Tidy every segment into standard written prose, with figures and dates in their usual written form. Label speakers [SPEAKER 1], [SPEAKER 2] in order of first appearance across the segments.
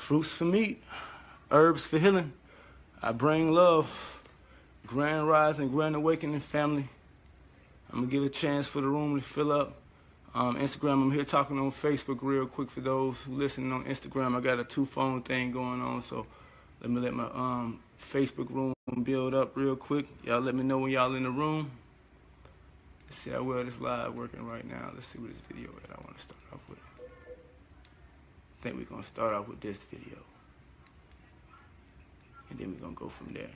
[SPEAKER 1] Fruits for meat, herbs for healing. I bring love. Grand Rising, Grand Awakening family. I'm going to give a chance for the room to fill up. Instagram, I'm here talking on Facebook real quick for those who listening on Instagram. I got a 2-phone thing going on, so let me let my Facebook room build up real quick. Y'all let me know when y'all in the room. Let's see how well this live working right now. Let's see what this video is I want to start off with. I think we're going to start off with this video. And then we're going to go from there.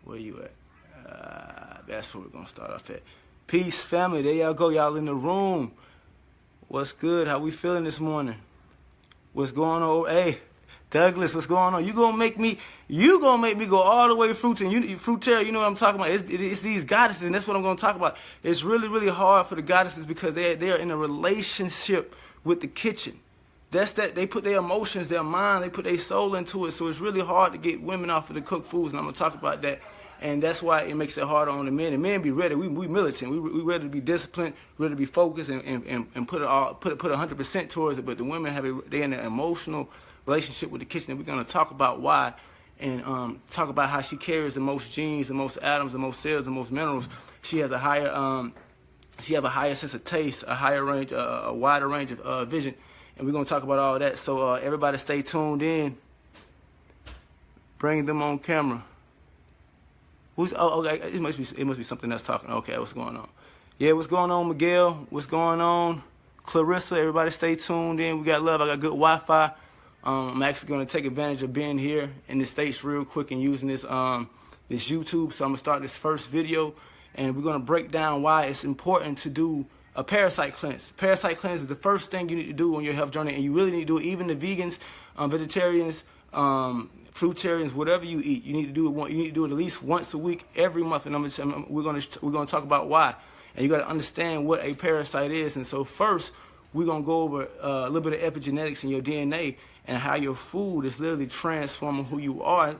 [SPEAKER 1] Where you at? That's where we're going to start off at. Peace, family. There y'all go. Y'all in the room. What's good? How we feeling this morning? What's going on? Hey, Douglas, what's going on? You gonna make me go all the way fruitarian. You know what I'm talking about? It's these goddesses, and that's what I'm gonna talk about. It's really, really hard for the goddesses because they're in a relationship with the kitchen. That's that they put their emotions, their mind, they put their soul into it. So it's really hard to get women off of the cooked foods, and I'm gonna talk about that. And that's why it makes it harder on the men. And men be ready. We militant. We ready to be disciplined, ready to be focused, and put 100% towards it. But the women they're in an emotional relationship with the kitchen. And we're gonna talk about why, and talk about how she carries the most genes, the most atoms, the most cells, the most minerals. She has a higher sense of taste, a higher range, a wider range of vision. And we're gonna talk about all that. So everybody, stay tuned in. Bring them on camera. Okay, it must be something that's talking. Okay, what's going on? Yeah, what's going on, Miguel? What's going on? Clarissa, everybody stay tuned in. We got love. I got good Wi-Fi. I'm actually going to take advantage of being here in the States real quick and using this this YouTube. So I'm going to start this first video, and we're going to break down why it's important to do a parasite cleanse. Parasite cleanse is the first thing you need to do on your health journey, and you really need to do it. Even the vegans, vegetarians, fruitarians, whatever you eat, you need to do it. You need to do it at least once a week, every month. And we're going to talk about why. And you got to understand what a parasite is. And so first, we're going to go over a little bit of epigenetics in your DNA and how your food is literally transforming who you are.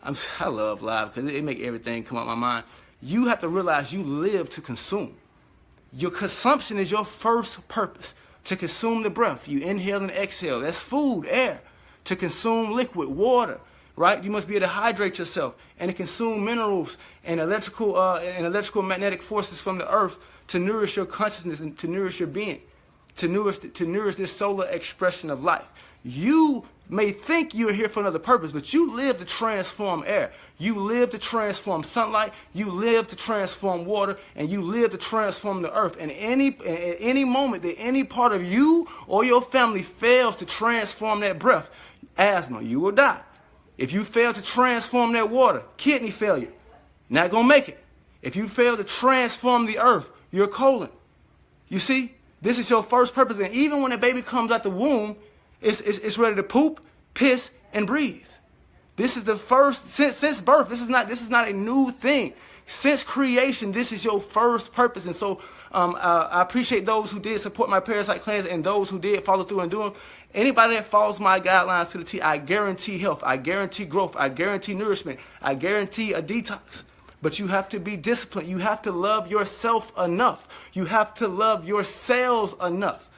[SPEAKER 1] I love live because it makes everything come out my mind. You have to realize you live to consume. Your consumption is your first purpose, to consume the breath. You inhale and exhale. That's food, air. To consume liquid, water, right? You must be able to hydrate yourself and to consume minerals and electrical magnetic forces from the earth to nourish your consciousness and to nourish your being, to nourish this solar expression of life. You may think you're here for another purpose, but you live to transform air. You live to transform sunlight. You live to transform water, and you live to transform the earth. And at any moment that any part of you or your family fails to transform that breath, asthma, you will die. If you fail to transform that water, kidney failure, not gonna make it. If you fail to transform the earth, your colon. You see, this is your first purpose. And even when a baby comes out the womb, it's ready to poop, piss, and breathe. This is the first since birth. This is not a new thing. Since creation, this is your first purpose. And so I appreciate those who did support my parasite cleanse and those who did follow through and do them. Anybody that follows my guidelines to the T, I guarantee health. I guarantee growth. I guarantee nourishment. I guarantee a detox. But you have to be disciplined. You have to love yourself enough. You have to love your cells enough.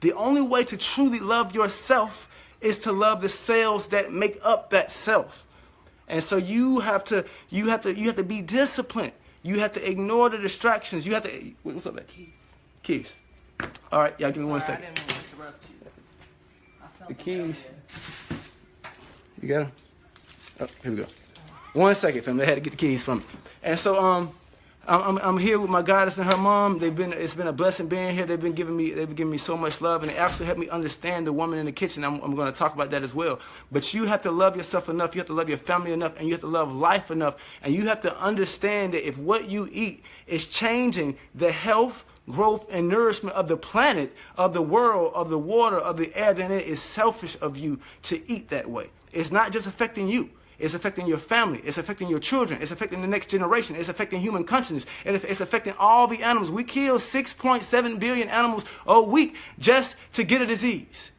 [SPEAKER 1] The only way to truly love yourself is to love the cells that make up that self. And so you have to be disciplined. You have to ignore the distractions. You have to. What's up, man? Keys. All right, y'all give me 1 second.
[SPEAKER 2] I didn't want to interrupt you.
[SPEAKER 1] The keys. You got them? Oh, here we go. 1 second, family. I had to get the keys from me. And so I'm here with my goddess and her mom. It's been a blessing being here. They've been giving me so much love, and it actually helped me understand the woman in the kitchen. I'm going to talk about that as well. But you have to love yourself enough. You have to love your family enough, and you have to love life enough. And you have to understand that if what you eat is changing the health, growth, and nourishment of the planet, of the world, of the water, of the air, then it is selfish of you to eat that way. It's not just affecting you. It's affecting your family. It's affecting your children. It's affecting the next generation. It's affecting human consciousness. And it's affecting all the animals. We kill 6.7 billion animals a week just to get a disease.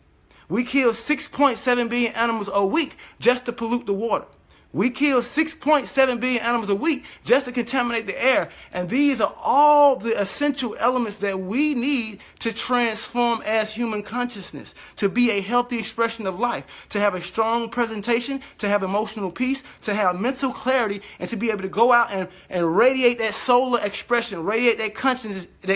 [SPEAKER 1] We kill 6.7 billion animals a week just to pollute the water. We kill 6.7 billion animals a week just to contaminate the air. And these are all the essential elements that we need to transform as human consciousness, to be a healthy expression of life, to have a strong presentation, to have emotional peace, to have mental clarity, and to be able to go out and radiate that solar expression, radiate that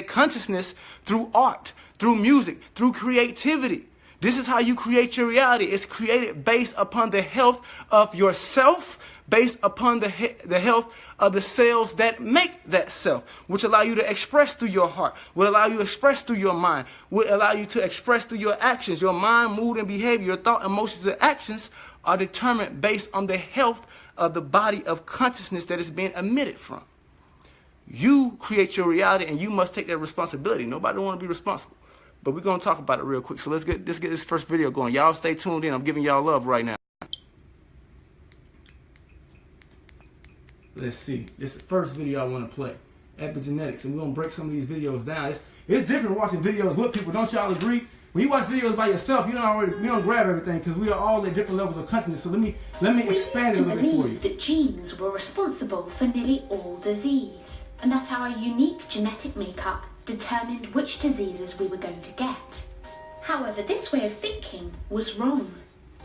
[SPEAKER 1] consciousness through art, through music, through creativity. This is how you create your reality. It's created based upon the health of yourself, based upon the health of the cells that make that self, which allow you to express through your heart, will allow you to express through your mind, will allow you to express through your actions. Your mind, mood, and behavior, your thought, emotions, and actions are determined based on the health of the body of consciousnness that is being emitted from. You create your reality, and you must take that responsibility. Nobody don't want to be responsible. But we're going to talk about it real quick. So let's get this first video going. Y'all stay tuned in. I'm giving y'all love right now. Let's see. This is the first video I want to play. Epigenetics. And we're going to break some of these videos down. It's different watching videos with people. Don't y'all agree? When you watch videos by yourself, you don't grab everything because we are all at different levels of consciousness. So let me expand it a little bit for you.
[SPEAKER 2] We used to believe that genes were responsible for nearly all disease, and that our unique genetic makeup determined which diseases we were going to get. However, this way of thinking was wrong.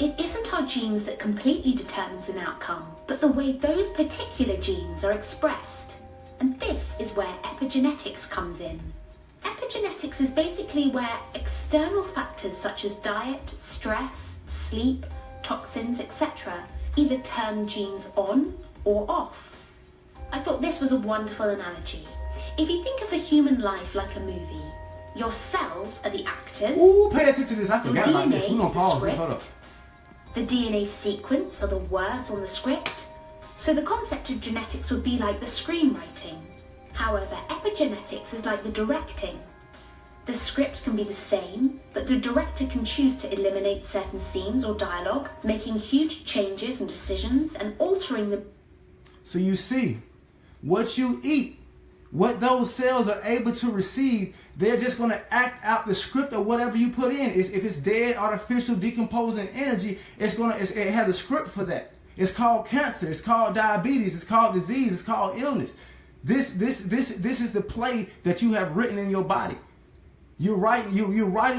[SPEAKER 2] It isn't our genes that completely determines an outcome, but the way those particular genes are expressed. And this is where epigenetics comes in. Epigenetics is basically where external factors such as diet, stress, sleep, toxins, etc. either turn genes on or off. I thought this was a wonderful analogy. If you think of a human life like a movie, your cells are the actors.
[SPEAKER 1] Ooh, pay attention to this. I forgot about this. We're going to pause this. Hold up.
[SPEAKER 2] The DNA sequence are the words on the script. So the concept of genetics would be like the screenwriting. However, epigenetics is like the directing. The script can be the same, but the director can choose to eliminate certain scenes or dialogue, making huge changes and decisions and altering the...
[SPEAKER 1] So you see, what you eat, what those cells are able to receive, they're just going to act out the script of whatever you put in. If it's dead, artificial, decomposing energy, it has a script for that. It's called cancer. It's called diabetes. It's called disease. It's called illness. This is the play that you have written in your body. You're writing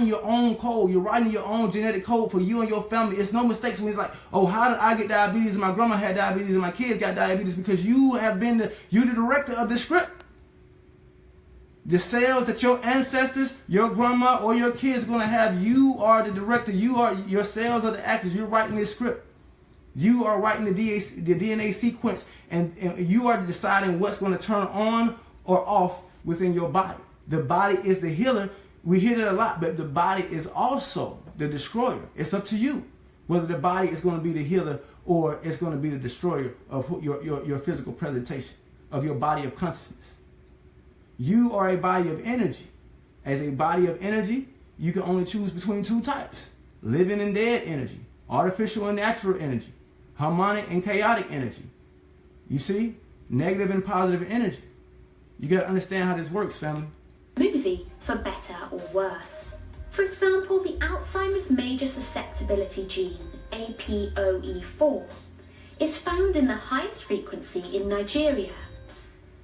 [SPEAKER 1] your own code. You're writing your own genetic code for you and your family. It's no mistakes when it's like, oh, how did I get diabetes and my grandma had diabetes and my kids got diabetes? Because you have been you're the director of the script. The cells that your ancestors, your grandma, or your kids are going to have, you are the director. Your cells are the actors. You're writing this script. You are writing the DNA sequence, and you are deciding what's going to turn on or off within your body. The body is the healer. We hear that a lot, but the body is also the destroyer. It's up to you whether the body is going to be the healer or it's going to be the destroyer of your physical presentation, of your body of consciousness. You are a body of energy. As a body of energy, you can only choose between two types: living and dead energy, artificial and natural energy, harmonic and chaotic energy. You see? Negative and positive energy. You got to understand how this works, family.
[SPEAKER 2] Movie for better or worse. For example, the Alzheimer's major susceptibility gene, APOE4, is found in the highest frequency in Nigeria.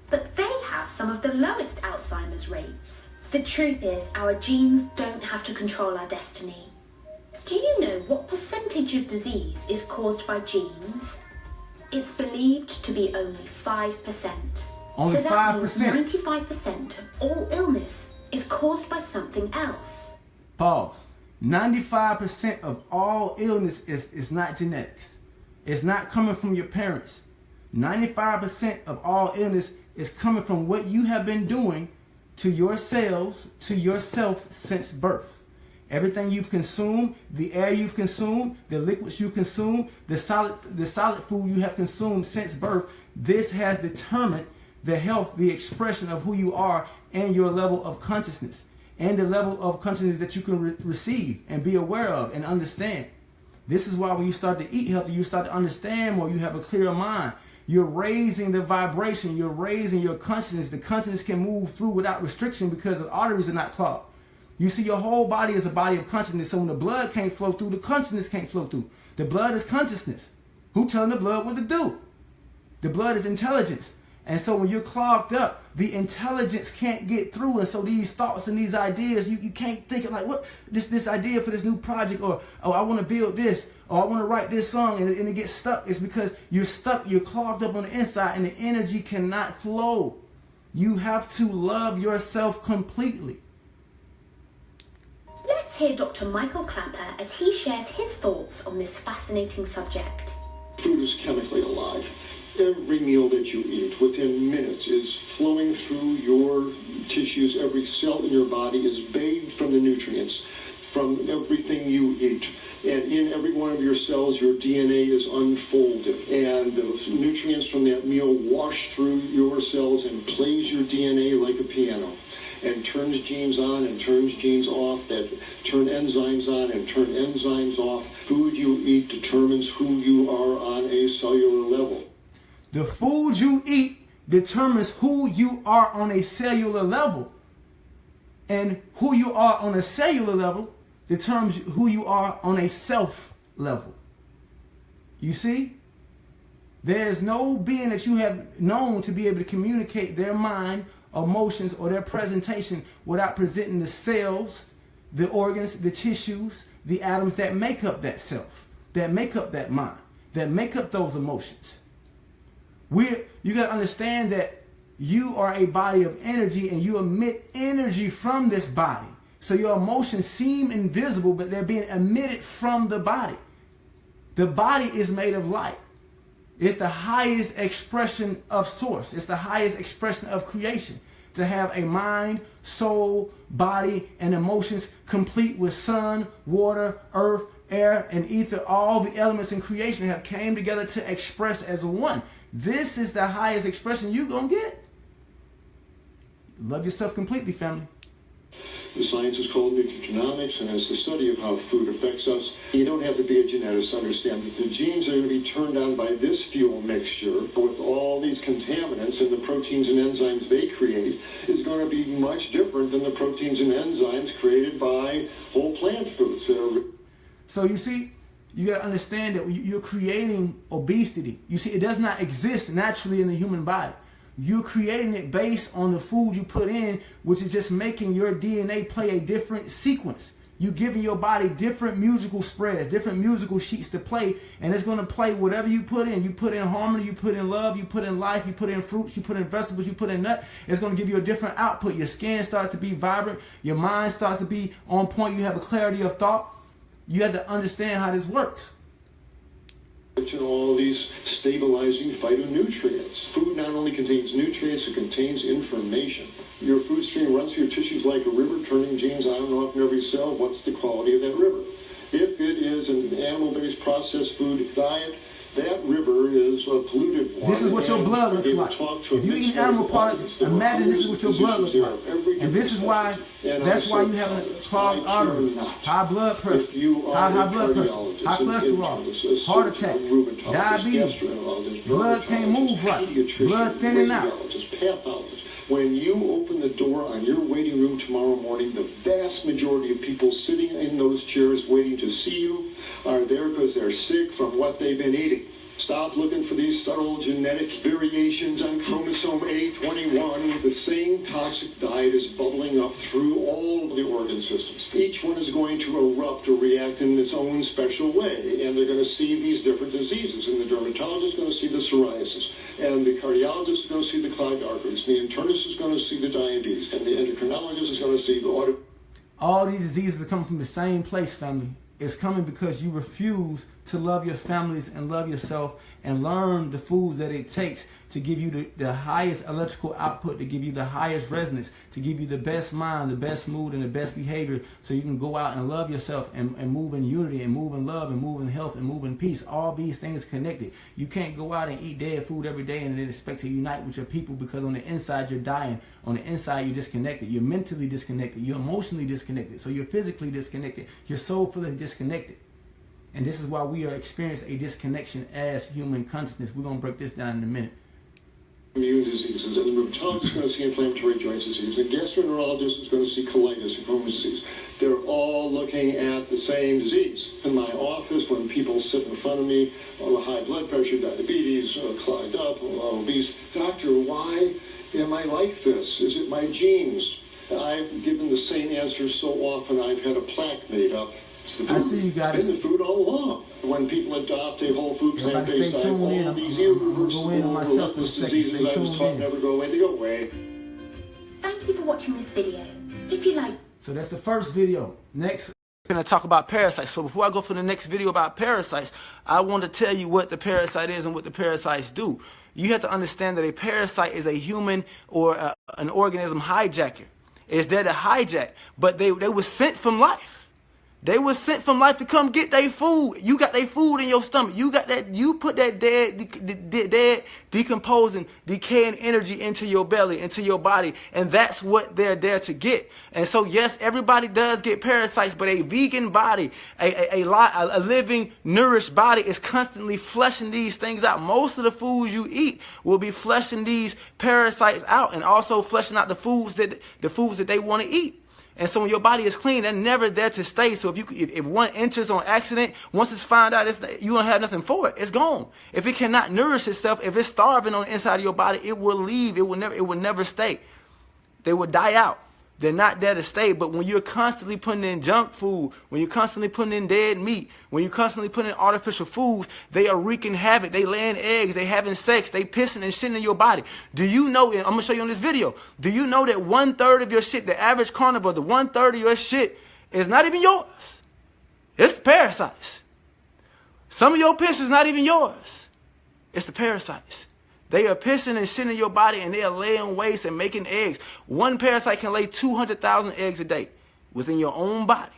[SPEAKER 2] But they have some of the lowest Alzheimer's rates. The truth is, our genes don't have to control our destiny. Do you know what percentage of disease is caused by genes? It's believed to be only 5%.
[SPEAKER 1] Only 5%?
[SPEAKER 2] So that means 95% of all illness is caused by something else.
[SPEAKER 1] Pause. 95% of all illness is not genetics. It's not coming from your parents. 95% of all illness is coming from what you have been doing to your cells, to yourself since birth. Everything you've consumed, the air you've consumed, the liquids you consumed, the solid food you have consumed since birth, this has determined the health, the expression of who you are and your level of consciousness and the level of consciousness that you can receive and be aware of and understand. This is why when you start to eat healthy, you start to understand more, you have a clearer mind. You're raising the vibration, you're raising your consciousness. The consciousness can move through without restriction because the arteries are not clogged. You see, your whole body is a body of consciousness. So when the blood can't flow through, the consciousness can't flow through. The blood is consciousness. Who telling the blood what to do? The blood is intelligence. And so when you're clogged up, the intelligence can't get through. And so these thoughts and these ideas, you can't think of like, what, this idea for this new project, or, oh, I want to build this, or I want to write this song, and it gets stuck. It's because you're stuck, you're clogged up on the inside, and the energy cannot flow. You have to love yourself completely.
[SPEAKER 2] Let's hear Dr. Michael Clapper as he shares his thoughts on this fascinating subject.
[SPEAKER 3] Food is chemically alive. Every meal that you eat within minutes is flowing through your tissues. Every cell in your body is bathed from the nutrients from everything you eat. And in every one of your cells, your DNA is unfolded. And those nutrients from that meal wash through your cells and plays your DNA like a piano, and turns genes on and turns genes off, that turn enzymes on and turn enzymes off. Food you eat determines who you are on a cellular level.
[SPEAKER 1] The food you eat determines who you are on a cellular level. And who you are on a cellular level determines who you are on a self level. You see? There's no being that you have known to be able to communicate their mind, emotions, or their presentation without presenting the cells, the organs, the tissues, the atoms that make up that self, that make up that mind, that make up those emotions. You got to understand that you are a body of energy, and you emit energy from this body. So your emotions seem invisible, but they're being emitted from the body. The body is made of light. It's the highest expression of source. It's the highest expression of creation. To have a mind, soul, body, and emotions complete with sun, water, earth, air, and ether, all the elements in creation have came together to express as one. This is the highest expression you're going to get. Love yourself completely, family.
[SPEAKER 3] The science is called nutrigenomics, and it's the study of how food affects us. You don't have to be a geneticist to understand that the genes are going to be turned on by this fuel mixture with all these contaminants, and the proteins and enzymes they create is going to be much different than the proteins and enzymes created by whole plant foods.
[SPEAKER 1] So you see, you got to understand that you're creating obesity. You see, it does not exist naturally in the human body. You're creating it based on the food you put in, which is just making your DNA play a different sequence. You're giving your body different musical spreads, different musical sheets to play, and it's going to play whatever you put in. You put in harmony, you put in love, you put in life, you put in fruits, you put in vegetables, you put in nuts. It's going to give you a different output. Your skin starts to be vibrant. Your mind starts to be on point. You have a clarity of thought. You have to understand how this works.
[SPEAKER 3] To all these stabilizing phytonutrients. Food not only contains nutrients, it contains information. Your food stream runs through your tissues like a river, turning genes on and off in every cell. What's the quality of that river? If it is an animal-based processed food diet, that river is a polluted one.
[SPEAKER 1] This is what your blood looks like. If you eat animal products, imagine this is what your blood looks like. And this is why, that's why you have clogged arteries, high blood pressure, high blood pressure, high cholesterol, heart attacks, diabetes. Blood can't move right. Blood thinning out.
[SPEAKER 3] When you open the door on your waiting room tomorrow morning, the vast majority of people sitting in those chairs waiting to see you are there because they're sick from what they've been eating. Stop looking for these subtle genetic variations on chromosome A21. The same toxic diet is bubbling up through all of the organ systems. Each one is going to erupt or react in its own special way, and they're going to see these different diseases. And the dermatologist is going to see the psoriasis, and the cardiologist is going to see the clogged arteries, the internist is going to see the diabetes, and the endocrinologist is going to see the auto.
[SPEAKER 1] All these diseases are coming from the same place, family. It's coming because you refuse to love your families and love yourself and learn the foods that it takes to give you the highest electrical output, to give you the highest resonance, to give you the best mind, the best mood, and the best behavior, so you can go out and love yourself and move in unity and move in love and move in health and move in peace. All these things connected. You can't go out and eat dead food every day and then expect to unite with your people, because on the inside you're dying. On the inside you're disconnected. You're mentally disconnected. You're emotionally disconnected. So you're physically disconnected. Your soulfully disconnected. And this is why we are experiencing a disconnection as human consciousness. We're going to break this down in a minute.
[SPEAKER 3] immune diseases, and the rheumatologist is going to see inflammatory joint disease, and the gastroenterologist is going to see colitis and Crohn's disease. They're all looking at the same disease. In my office, when people sit in front of me, high blood pressure, diabetes, clogged up, obese, doctor, why am I like this? Is it my genes? I've given the same answer so often I've had a plaque made up.
[SPEAKER 1] I see you guys.
[SPEAKER 3] It's been the food all along. When people adopt a whole food plant-based diet, all these irreversible relentless diseases I was taught never go away, they go away.
[SPEAKER 2] Thank you for watching this video. If you like...
[SPEAKER 1] So that's the first video. Next, I'm going to talk about parasites. So before I go for the next video about parasites, I want to tell you what the parasite is and what the parasites do. You have to understand that a parasite is a human or an organism hijacker. It's there to hijack, but they were sent from life. They were sent from life to come get their food. You got their food in your stomach. You got that. You put that dead, decomposing, decaying energy into your belly, into your body, and that's what they're there to get. And so, yes, everybody does get parasites, but a vegan body, a living, nourished body is constantly flushing these things out. Most of the foods you eat will be flushing these parasites out, and also flushing out the foods that they want to eat. And so when your body is clean, they're never there to stay. So if one enters on accident, once it's found out, you don't have nothing for it. It's gone. If it cannot nourish itself, if it's starving on the inside of your body, it will leave. It will never stay. They will die out. They're not there to stay. But when you're constantly putting in junk food, when you're constantly putting in dead meat, when you're constantly putting in artificial foods, they are wreaking havoc. They laying eggs. They having sex. They pissing and shitting in your body. Do you know, and I'm going to show you on this video, do you know that 1/3 of your shit, the average carnivore, the 1/3 of your shit is not even yours? It's the parasites. Some of your piss is not even yours. It's the parasites. They are pissing and shitting in your body, and they are laying waste and making eggs. One parasite can lay 200,000 eggs a day within your own body.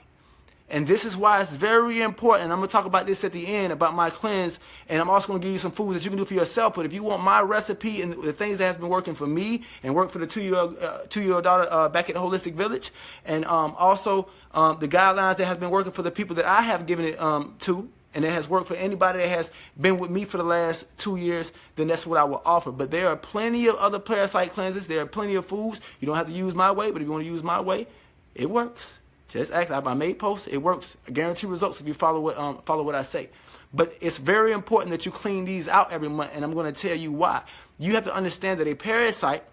[SPEAKER 1] And this is why it's very important. And I'm going to talk about this at the end, about my cleanse. And I'm also going to give you some foods that you can do for yourself. But if you want my recipe and the things that has been working for me and work for the two-year-old daughter back at the Holistic Village, and also the guidelines that has been working for the people that I have given it to, and it has worked for anybody that has been with me for the last 2 years, then that's what I will offer. But there are plenty of other parasite cleanses. There are plenty of foods. You don't have to use my way, but if you want to use my way, it works. Just ask. I made posts. It works. I guarantee results if you follow what I say. But it's very important that you clean these out every month, and I'm going to tell you why. You have to understand that a parasite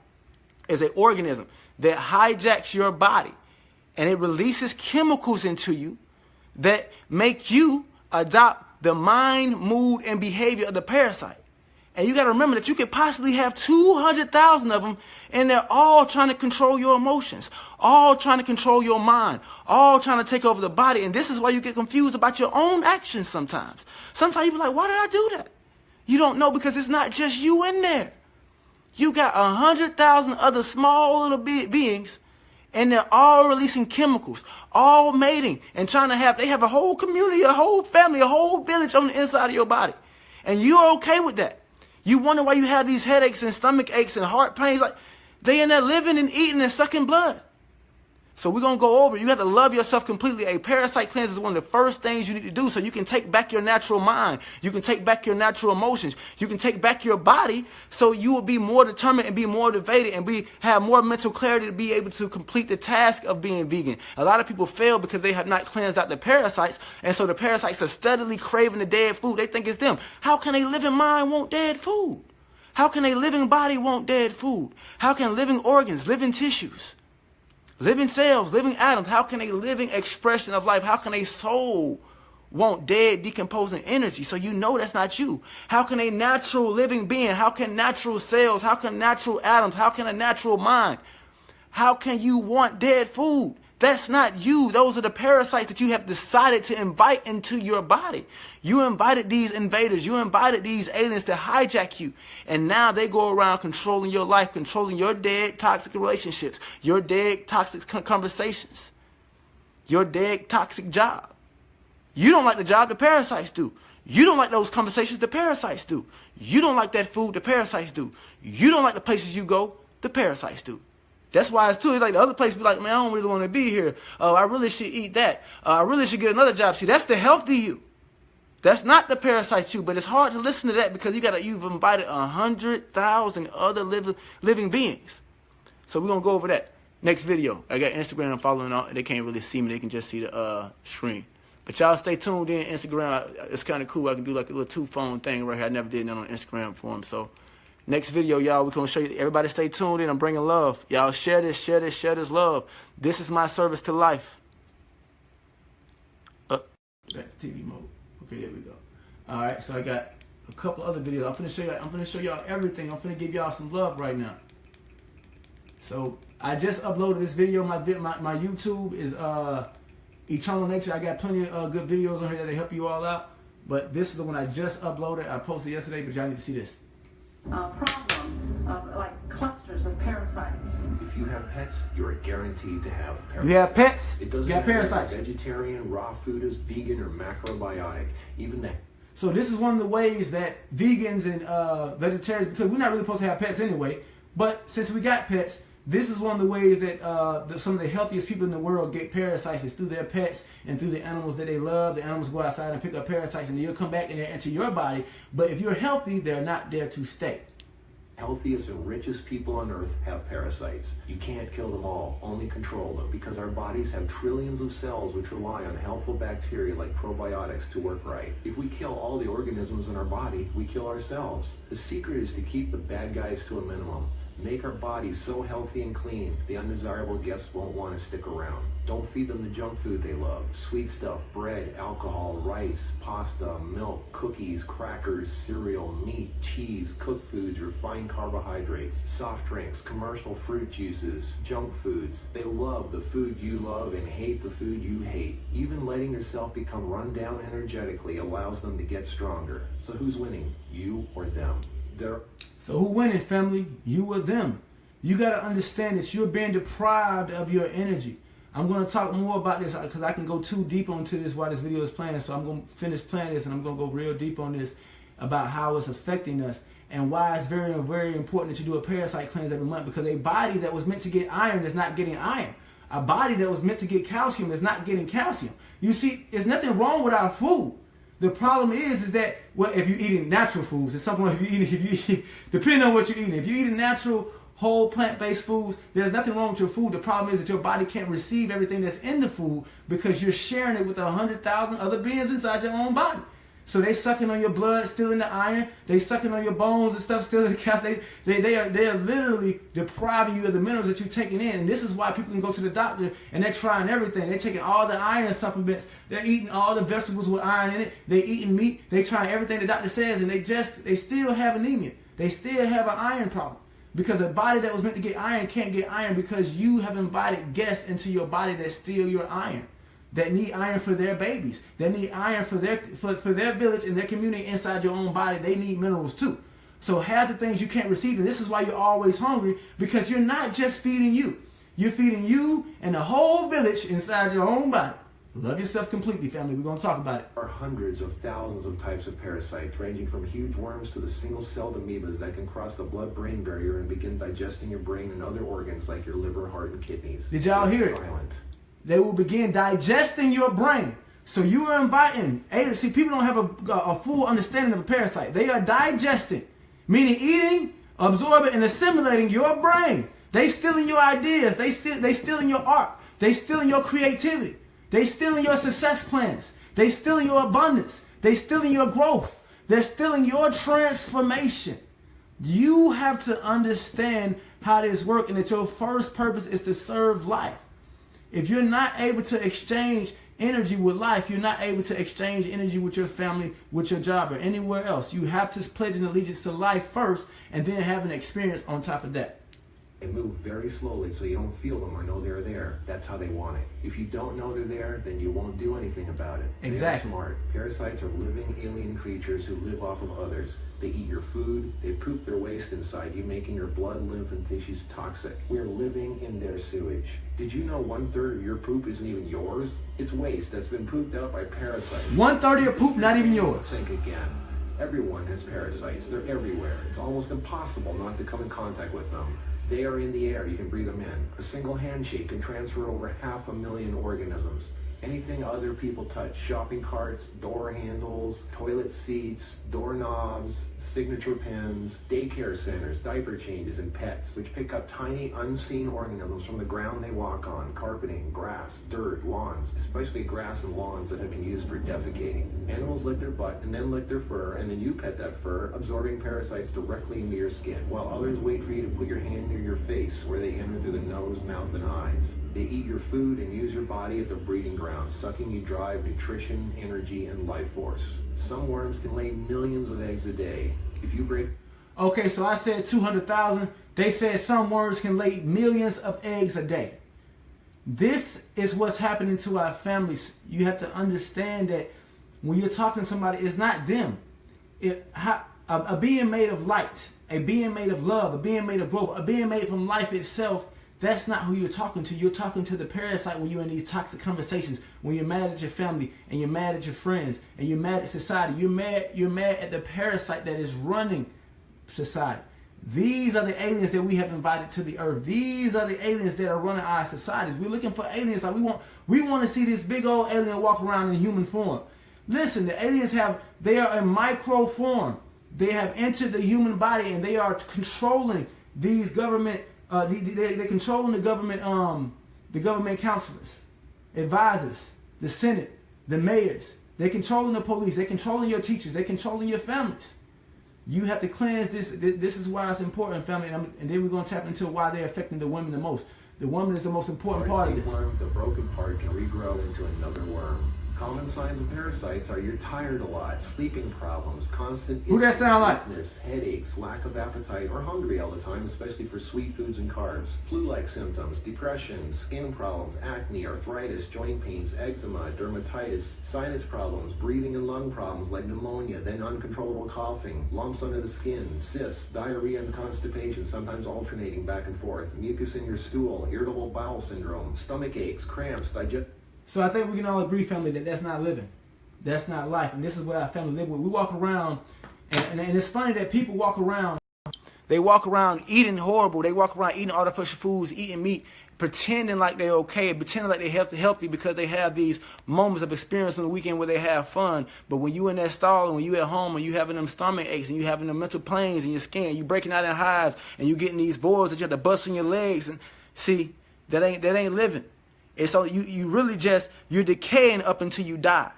[SPEAKER 1] is an organism that hijacks your body, and it releases chemicals into you that make you adopt the mind, mood, and behavior of the parasite. And you got to remember that you could possibly have 200,000 of them, and they're all trying to control your emotions, all trying to control your mind, all trying to take over the body. And this is why you get confused about your own actions sometimes. Sometimes you be like, why did I do that? You don't know, because it's not just you in there. You got 100,000 other small little beings, and they're all releasing chemicals, all mating, and they have a whole community, a whole family, a whole village on the inside of your body. And you're okay with that. You wonder why you have these headaches and stomach aches and heart pains. Like, they in there living and eating and sucking blood. So we're going to go over. You have to love yourself completely. A parasite cleanse is one of the first things you need to do so you can take back your natural mind. You can take back your natural emotions. You can take back your body so you will be more determined and be more motivated and have more mental clarity to be able to complete the task of being vegan. A lot of people fail because they have not cleansed out the parasites, and so the parasites are steadily craving the dead food. They think it's them. How can a living mind want dead food? How can a living body want dead food? How can living organs, living tissues, living cells, living atoms, how can a living expression of life, how can a soul want dead, decomposing energy? So you know that's not you. How can a natural living being, how can natural cells, how can natural atoms, how can a natural mind, how can you want dead food? That's not you. Those are the parasites that you have decided to invite into your body. You invited these invaders. You invited these aliens to hijack you. And now they go around controlling your life, controlling your dead toxic relationships, your dead toxic conversations, your dead toxic job. You don't like the job, the parasites do. You don't like those conversations, the parasites do. You don't like that food, the parasites do. You don't like the places you go, the parasites do. That's why it's too. It's like the other place be like, man, I don't really want to be here. I really should eat that. I really should get another job. See, that's the healthy you. That's not the parasite you, but it's hard to listen to that because you've invited 100,000 other living beings. So we're gonna go over that next video. I got Instagram I'm following on. They can't really see me; they can just see the screen. But y'all stay tuned in. Instagram, it's kind of cool. I can do like a little 2-phone thing right here. I never did that on Instagram for them. So next video, y'all, we're gonna show you. Everybody stay tuned in. I'm bringing love. Y'all share this love. This is my service to life. Back to TV mode. Okay, there we go. All right, so I got a couple other videos. I'm gonna show y'all everything. I'm gonna give y'all some love right now. So I just uploaded this video. My YouTube is Eternal Nature. I got plenty of good videos on here that'll help you all out. But this is the one I just uploaded. I posted yesterday, but y'all need to see this.
[SPEAKER 4] Problem of like clusters of parasites.
[SPEAKER 5] If you have pets, you are guaranteed to have parasites.
[SPEAKER 1] You have pets,
[SPEAKER 5] it doesn't
[SPEAKER 1] you have parasites.
[SPEAKER 5] Matter if vegetarian, raw food is vegan, or macrobiotic. Even that.
[SPEAKER 1] So this is one of the ways that vegans and vegetarians, because we're not really supposed to have pets anyway, but since we got pets, this is one of the ways that some of the healthiest people in the world get parasites is through their pets and through the animals that they love. The animals go outside and pick up parasites, and they'll come back and they're into your body. But if you're healthy, they're not there to stay.
[SPEAKER 5] Healthiest and richest people on earth have parasites. You can't kill them all, only control them, because our bodies have trillions of cells which rely on helpful bacteria like probiotics to work right. If we kill all the organisms in our body, we kill ourselves. The secret is to keep the bad guys to a minimum. Make our bodies so healthy and clean, the undesirable guests won't want to stick around. Don't feed them the junk food they love. Sweet stuff, bread, alcohol, rice, pasta, milk, cookies, crackers, cereal, meat, cheese, cooked foods, refined carbohydrates, soft drinks, commercial fruit juices, junk foods. They love the food you love and hate the food you hate. Even letting yourself become run down energetically allows them to get stronger. So who's winning, you or them?
[SPEAKER 1] So who winning, family? You or them? You got to understand that you're being deprived of your energy. I'm going to talk more about this because I can go too deep onto this while this video is playing. So I'm going to finish playing this and I'm going to go real deep on this about how it's affecting us and why it's very, very important that you do a parasite cleanse every month, because a body that was meant to get iron is not getting iron. A body that was meant to get calcium is not getting calcium. You see, there's nothing wrong with our food. The problem is that, well, if you're eating natural foods, at some point, if you eat, depending on what you're eating, if you're eating natural, whole plant-based foods, there's nothing wrong with your food. The problem is that your body can't receive everything that's in the food because you're sharing it with 100,000 other beings inside your own body. So they sucking on your blood, stealing the iron. They sucking on your bones and stuff, stealing the calcium. They are literally depriving you of the minerals that you're taking in. And this is why people can go to the doctor and they're trying everything. They're taking all the iron supplements. They're eating all the vegetables with iron in it. They're eating meat. They're trying everything the doctor says, and they still have anemia. They still have an iron problem. Because a body that was meant to get iron can't get iron because you have invited guests into your body that steal your iron. That need iron for their babies. They need iron for their village and their community inside your own body. They need minerals too. So half the things you can't receive, and this is why you're always hungry, because you're not just feeding you. You're feeding you and the whole village inside your own body. Love yourself completely, family. We're going to talk about it.
[SPEAKER 5] There are hundreds of thousands of types of parasites, ranging from huge worms to the single-celled amoebas that can cross the blood-brain barrier and begin digesting your brain and other organs like your liver, heart, and kidneys.
[SPEAKER 1] Did y'all hear it?
[SPEAKER 5] Silent.
[SPEAKER 1] They will begin digesting your brain. So you are inviting, see, people don't have a full understanding of a parasite. They are digesting, meaning eating, absorbing, and assimilating your brain. They stealing your ideas. They stealing your art. They stealing your creativity. They stealing your success plans. They stealing your abundance. They stealing your growth. They're stealing your transformation. You have to understand how this works and that your first purpose is to serve life. If you're not able to exchange energy with life, you're not able to exchange energy with your family, with your job, or anywhere else. You have to pledge an allegiance to life first and then have an experience on top of that.
[SPEAKER 5] They move very slowly so you don't feel them or know they're there. That's how they want it. If you don't know they're there, then you won't do anything about it.
[SPEAKER 1] Exactly.
[SPEAKER 5] They're smart. Parasites are living alien creatures who live off of others. They eat your food. They poop their waste inside you, making your blood, lymph, and tissues toxic. We're living in their sewage. Did you know 1/3 of your poop isn't even yours? It's waste that's been pooped out by parasites.
[SPEAKER 1] 1/3 of your poop, not even yours.
[SPEAKER 5] Think again. Everyone has parasites. They're everywhere. It's almost impossible not to come in contact with them. They are in the air. You can breathe them in. A single handshake can transfer over 500,000 organisms. Anything other people touch, shopping carts, door handles, toilet seats, doorknobs, signature pens, daycare centers, diaper changes, and pets, which pick up tiny unseen organisms from the ground they walk on, carpeting, grass, dirt, lawns, especially grass and lawns that have been used for defecating. Animals lick their butt and then lick their fur, and then you pet that fur, absorbing parasites directly into your skin, while others wait for you to put your hand near your face, where they enter through the nose, mouth, and eyes. They eat your food and use your body as a breeding ground, sucking you dry of nutrition, energy, and life force. Some worms can lay millions of eggs a day. If you break...
[SPEAKER 1] Okay, so I said 200,000. They said some worms can lay millions of eggs a day. This is what's happening to our families. You have to understand that when you're talking to somebody, it's not them. A being made of light, a being made of love, a being made of growth, a being made from life itself, that's not who you're talking to. You're talking to the parasite when you're in these toxic conversations, when you're mad at your family and you're mad at your friends and you're mad at society. You're mad at the parasite that is running society. These are the aliens that we have invited to the earth. These are the aliens that are running our societies. We're looking for aliens. Like we want to see this big old alien walk around in human form. Listen, the aliens they are in micro form. They have entered the human body and they are controlling these government. They're controlling the government counselors, advisors, the Senate, the mayors. They're controlling the police. They're controlling your teachers. They're controlling your families. You have to cleanse this. This is why it's important, family. And then we're going to tap into why they're affecting the women the most. The woman is the most important part of this.
[SPEAKER 5] The broken part can regrow into another worm. Common signs of parasites are you're tired a lot, sleeping problems, constant
[SPEAKER 1] Who that sound like?
[SPEAKER 5] headaches, lack of appetite, or hungry all the time, especially for sweet foods and carbs, flu-like symptoms, depression, skin problems, acne, arthritis, joint pains, eczema, dermatitis, sinus problems, breathing and lung problems like pneumonia, then uncontrollable coughing, lumps under the skin, cysts, diarrhea and constipation, sometimes alternating back and forth, mucus in your stool, irritable bowel syndrome, stomach aches, cramps,
[SPEAKER 1] So I think we can all agree, family, that that's not living. That's not life. And this is what our family live with. We walk around, and it's funny that people walk around. They walk around eating horrible. They walk around eating artificial foods, eating meat, pretending like they're okay, pretending like they're healthy because they have these moments of experience on the weekend where they have fun. But when you in that stall and when you at home and you having them stomach aches and you having the mental pains in your skin, you breaking out in hives and you getting these boils that you have to bust in your legs. And see, that ain't living. And so you really you're decaying up until you die.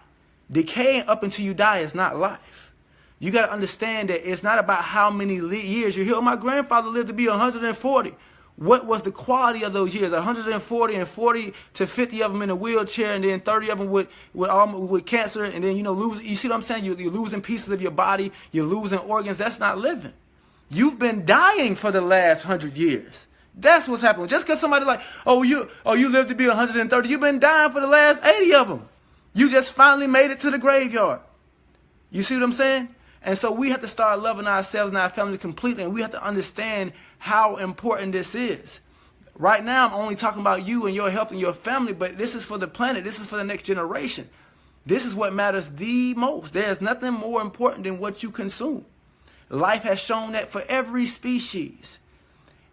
[SPEAKER 1] Decaying up until you die is not life. You got to understand that it's not about how many years you're here. Oh, my grandfather lived to be 140. What was the quality of those years? 140 and 40 to 50 of them in a wheelchair, and then 30 of them with cancer, and then you see what I'm saying? You're losing pieces of your body. You're losing organs. That's not living. You've been dying for the last 100 years. That's what's happening. Just because somebody like, you lived to be 130, you've been dying for the last 80 of them. You just finally made it to the graveyard. You see what I'm saying? And so we have to start loving ourselves and our family completely, and we have to understand how important this is. Right now, I'm only talking about you and your health and your family, but this is for the planet. This is for the next generation. This is what matters the most. There's nothing more important than what you consume. Life has shown that for every species.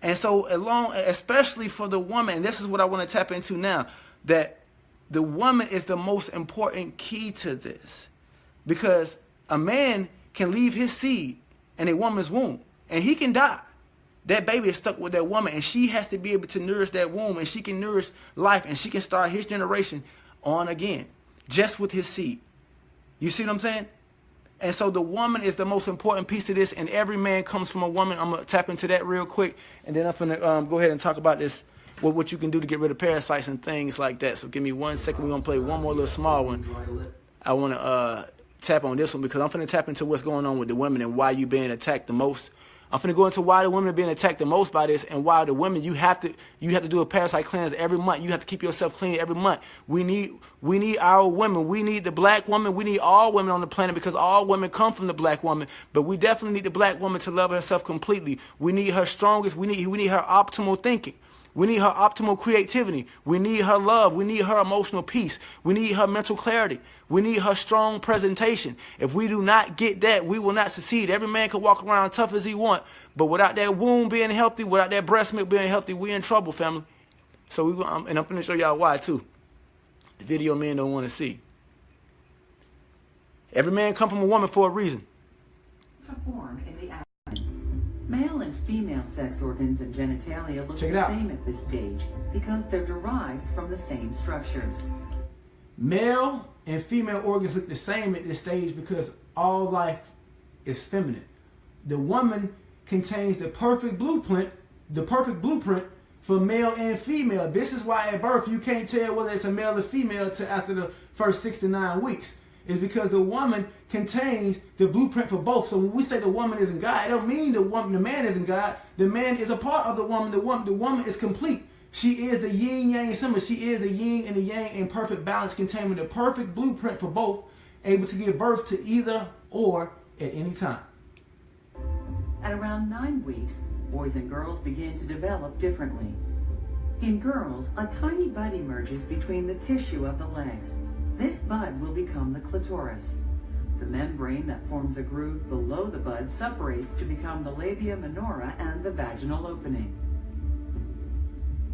[SPEAKER 1] And so especially for the woman, and this is what I want to tap into now, that the woman is the most important key to this. Because a man can leave his seed in a woman's womb, and he can die. That baby is stuck with that woman, and she has to be able to nourish that womb, and she can nourish life, and she can start his generation on again, just with his seed. You see what I'm saying? And so the woman is the most important piece of this, and every man comes from a woman. I'm going to tap into that real quick, and then I'm going to go ahead and talk about this, what you can do to get rid of parasites and things like that. So give me 1 second. We're going to play one more little small one. I want to tap on this one because I'm going to tap into what's going on with the women and why you're being attacked the most. I'm going to go into why the women are being attacked the most by this, and why the women, you have to do a parasite cleanse every month. You have to keep yourself clean every month. We need our women. We need the black woman. We need all women on the planet, because all women come from the black woman. But we definitely need the black woman to love herself completely. We need her strongest. We need her optimal thinking. We need her optimal creativity. We need her love. We need her emotional peace. We need her mental clarity. We need her strong presentation. If we do not get that, we will not succeed. Every man can walk around tough as he want, but without that womb being healthy, without that breast milk being healthy, we're in trouble, family. So and I'm going to show y'all why too. The video men don't want to see. Every man come from a woman for a reason.
[SPEAKER 6] To form in the abdomen. Male and female sex organs and genitalia look
[SPEAKER 1] Check it
[SPEAKER 6] the
[SPEAKER 1] out.
[SPEAKER 6] same at this stage because they're derived from the same structures.
[SPEAKER 1] Male and female organs look the same at this stage because all life is feminine. The woman contains the perfect blueprint for male and female. This is why at birth you can't tell whether it's a male or female till after the first 6 to 9 weeks. It's because the woman contains the blueprint for both. So when we say the woman isn't God, it don't mean the man isn't God. The man is a part of the woman. The woman is complete. She is the yin yang symbol. She is the yin and the yang in perfect balance, containing the perfect blueprint for both, able to give birth to either or at any time.
[SPEAKER 6] At around 9 weeks, boys and girls begin to develop differently. In girls, a tiny bud emerges between the tissue of the legs. This bud will become the clitoris. The membrane that forms a groove below the bud separates to become the labia minora and the vaginal opening.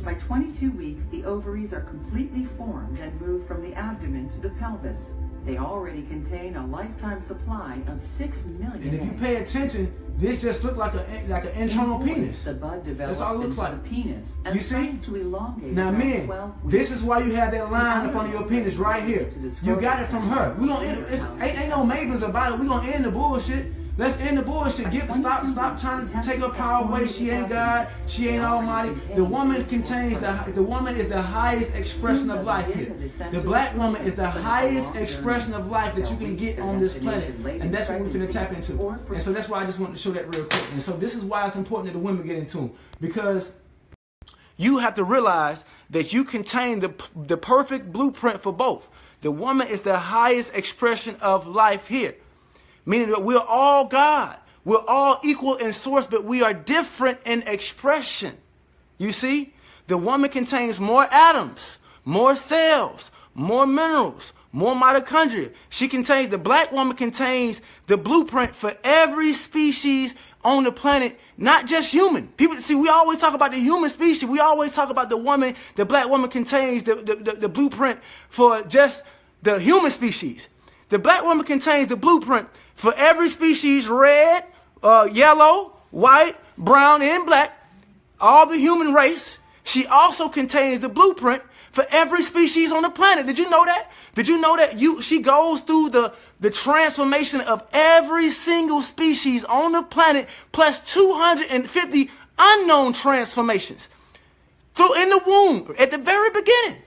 [SPEAKER 6] By 22 weeks, the ovaries are completely formed and move from the abdomen to the pelvis. They already contain a lifetime supply of 6 million
[SPEAKER 1] And if you
[SPEAKER 6] eggs.
[SPEAKER 1] pay attention, this just looks like an internal
[SPEAKER 6] In boys,
[SPEAKER 1] penis.
[SPEAKER 6] The bud develops
[SPEAKER 1] That's all it looks
[SPEAKER 6] into
[SPEAKER 1] like.
[SPEAKER 6] the penis and
[SPEAKER 1] You see?
[SPEAKER 6] starts to elongate
[SPEAKER 1] Now,
[SPEAKER 6] around
[SPEAKER 1] men,
[SPEAKER 6] 12 weeks.
[SPEAKER 1] this is why you have that line up under your penis right here. You got it from her. We gonna end. Ain't no maybes about it. We gonna end the bullshit. Let's end the bullshit. Stop trying to take her power away. She ain't God. She ain't Almighty. The woman is the highest expression of life here. The black woman is the highest expression of life that you can get on this planet, and that's what we're finna tap into. And so that's why I just wanted to show that real quick. And so this is why it's important that the women get in tune, because you have to realize that you contain the perfect blueprint for both. The woman is the highest expression of life here. Meaning that we're all God. We're all equal in source, but we are different in expression. You see? The woman contains more atoms, more cells, more minerals, more mitochondria. The black woman contains the blueprint for every species on the planet, not just human. People see, we always talk about the human species. We always talk about the woman. The black woman contains the blueprint for just the human species. The black woman contains the blueprint for every species: red, yellow, white, brown, and black, all the human race. She also contains the blueprint for every species on the planet. Did you know that? Did you know that she goes through the transformation of every single species on the planet, plus 250 unknown transformations in the womb at the very beginning?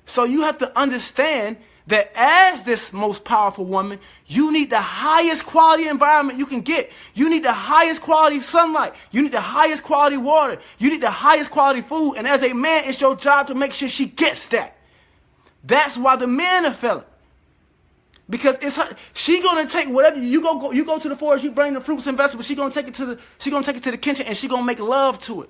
[SPEAKER 1] So you have to understand that as this most powerful woman, you need the highest quality environment you can get. You need the highest quality sunlight. You need the highest quality water. You need the highest quality food. And as a man, it's your job to make sure she gets that. That's why the men are failing. Because it's her, she gonna take whatever you go to the forest, you bring the fruits and vegetables, she gonna take it to the kitchen, and she gonna make love to it.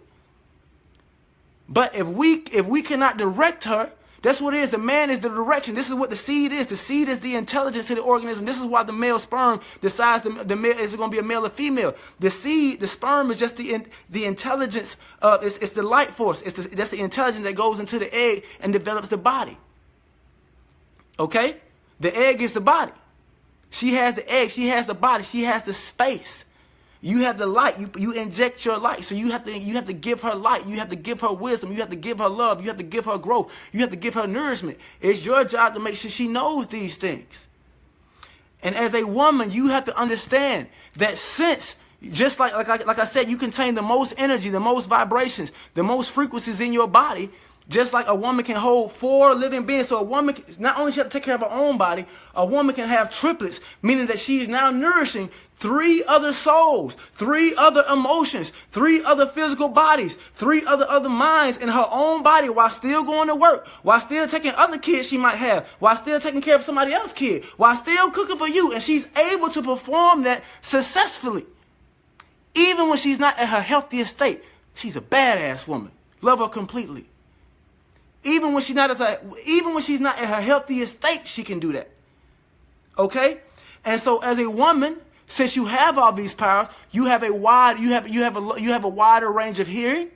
[SPEAKER 1] But if we cannot direct her, that's what it is. The man is the direction. This is what the seed is. The seed is the intelligence to the organism. This is why the male sperm decides the male is it going to be a male or female. The seed, the sperm is just the intelligence. It's the light force. That's the intelligence that goes into the egg and develops the body. Okay, the egg is the body. She has the egg. She has the body. She has the space. You have the light. You inject your light. So you have to give her light. You have to give her wisdom. You have to give her love. You have to give her growth. You have to give her nourishment. It's your job to make sure she knows these things. And as a woman, you have to understand that since, just like I said, you contain the most energy, the most vibrations, the most frequencies in your body. Just like a woman can hold 4 living beings. So a woman, not only she has to take care of her own body, a woman can have triplets, meaning that she is now nourishing 3 other souls, 3 other emotions, 3 other physical bodies, 3 other minds in her own body while still going to work, while still taking other kids she might have, while still taking care of somebody else's kid, while still cooking for you. And she's able to perform that successfully. Even when she's not at her healthiest state, she's a badass woman. Love her completely. Even when she's not at her healthiest state, she can do that. Okay? And so as a woman, since you have all these powers, you have a wider range of hearing,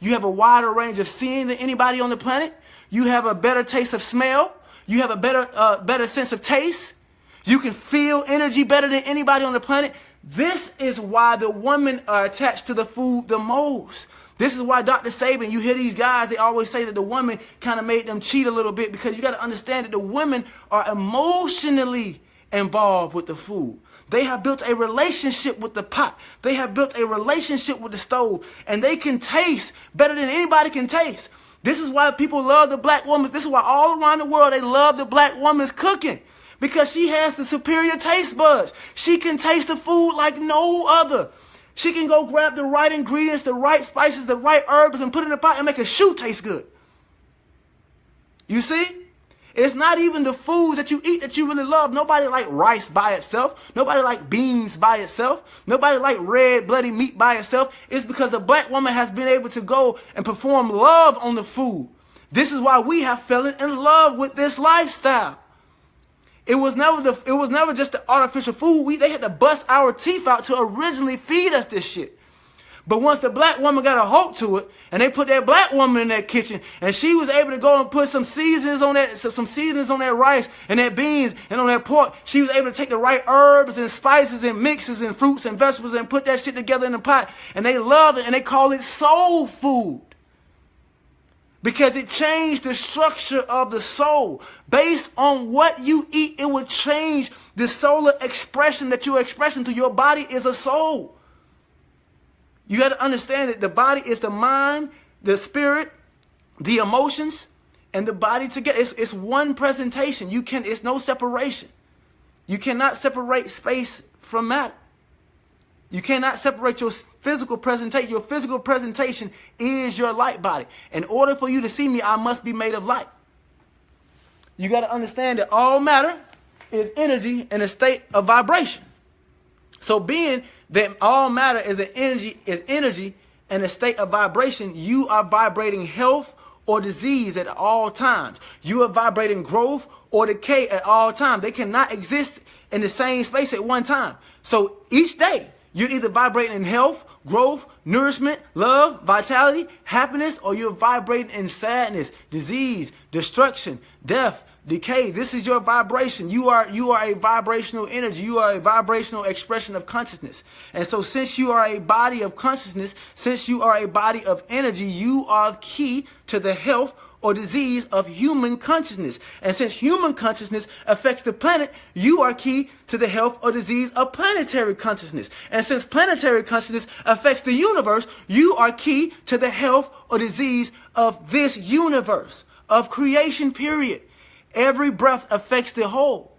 [SPEAKER 1] you have a wider range of seeing than anybody on the planet. You have a better taste of smell. You have a better sense of taste. You can feel energy better than anybody on the planet. This is why the women are attached to the food the most. This is why Dr. Saban, you hear these guys, they always say that the woman kind of made them cheat a little bit, because you got to understand that the women are emotionally involved with the food. They have built a relationship with the pot. They have built a relationship with the stove, and they can taste better than anybody can taste. This is why people love the black woman. This is why all around the world they love the black woman's cooking, because she has the superior taste buds. She can taste the food like no other. She can go grab the right ingredients, the right spices, the right herbs, and put it in a pot and make a shoe taste good. You see? It's not even the foods that you eat that you really love. Nobody like rice by itself. Nobody like beans by itself. Nobody like red bloody meat by itself. It's because the black woman has been able to go and perform love on the food. This is why we have fallen in love with this lifestyle. It was never just the artificial food. They had to bust our teeth out to originally feed us this shit. But once the black woman got a hold to it, and they put that black woman in that kitchen, and she was able to go and put some seasonings on that rice and that beans and on that pork, she was able to take the right herbs and spices and mixes and fruits and vegetables and put that shit together in a pot. And they love it, and they call it soul food. Because it changed the structure of the soul. Based on what you eat, it will change the solar expression that you're expressing to your body is a soul. You got to understand that the body is the mind, the spirit, the emotions, and the body together. It's one presentation. It's no separation. You cannot separate space from matter. You cannot separate your physical presentation. Your physical presentation is your light body. In order for you to see me, I must be made of light. You got to understand that all matter is energy in a state of vibration. So being that all matter is energy in a state of vibration, you are vibrating health or disease at all times. You are vibrating growth or decay at all times. They cannot exist in the same space at one time. So each day, you're either vibrating in health, growth, nourishment, love, vitality, happiness, or you're vibrating in sadness, disease, destruction, death, decay. This is your vibration. You are a vibrational energy. You are a vibrational expression of consciousness. And so since you are a body of consciousness, since you are a body of energy, you are key to the health or disease of human consciousness. And since human consciousness affects the planet, you are key to the health or disease of planetary consciousness. And since planetary consciousness affects the universe, you are key to the health or disease of this universe, of creation, period. Every breath affects the whole.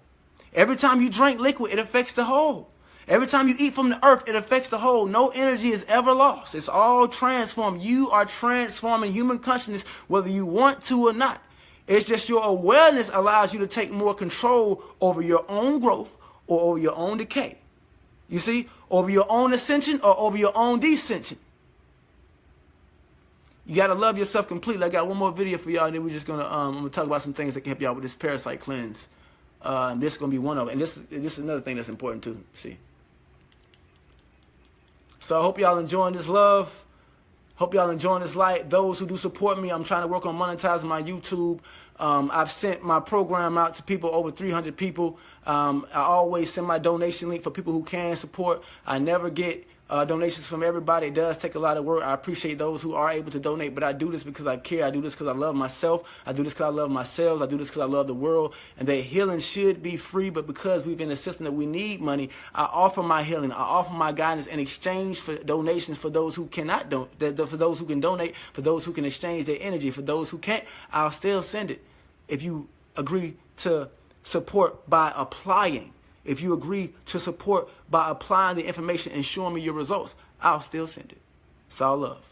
[SPEAKER 1] Every time you drink liquid, it affects the whole. Every time you eat from the earth, it affects the whole. No energy is ever lost. It's all transformed. You are transforming human consciousness whether you want to or not. It's just your awareness allows you to take more control over your own growth or over your own decay. You see? Over your own ascension or over your own descension. You got to love yourself completely. I got one more video for y'all, and then we're just going to I'm gonna talk about some things that can help y'all with this parasite cleanse. This is going to be one of them. And this is another thing that's important too. See? So I hope y'all enjoying this love. Hope y'all enjoying this light. Those who do support me, I'm trying to work on monetizing my YouTube. I've sent my program out to people, over 300 people. I always send my donation link for people who can support. I never get donations from everybody. It does take a lot of work. I appreciate those who are able to donate, but I do this because I care. I do this because I love myself. I do this because I love myself. I do this because I love the world. And that healing should be free, but because we've been insisting that we need money, I offer my healing. I offer my guidance in exchange for donations for those who cannot donate, for those who can donate, for those who can exchange their energy. For those who can't, I'll still send it. If you agree to support by applying, if you agree to support by applying the information and showing me your results, I'll still send it. It's all love.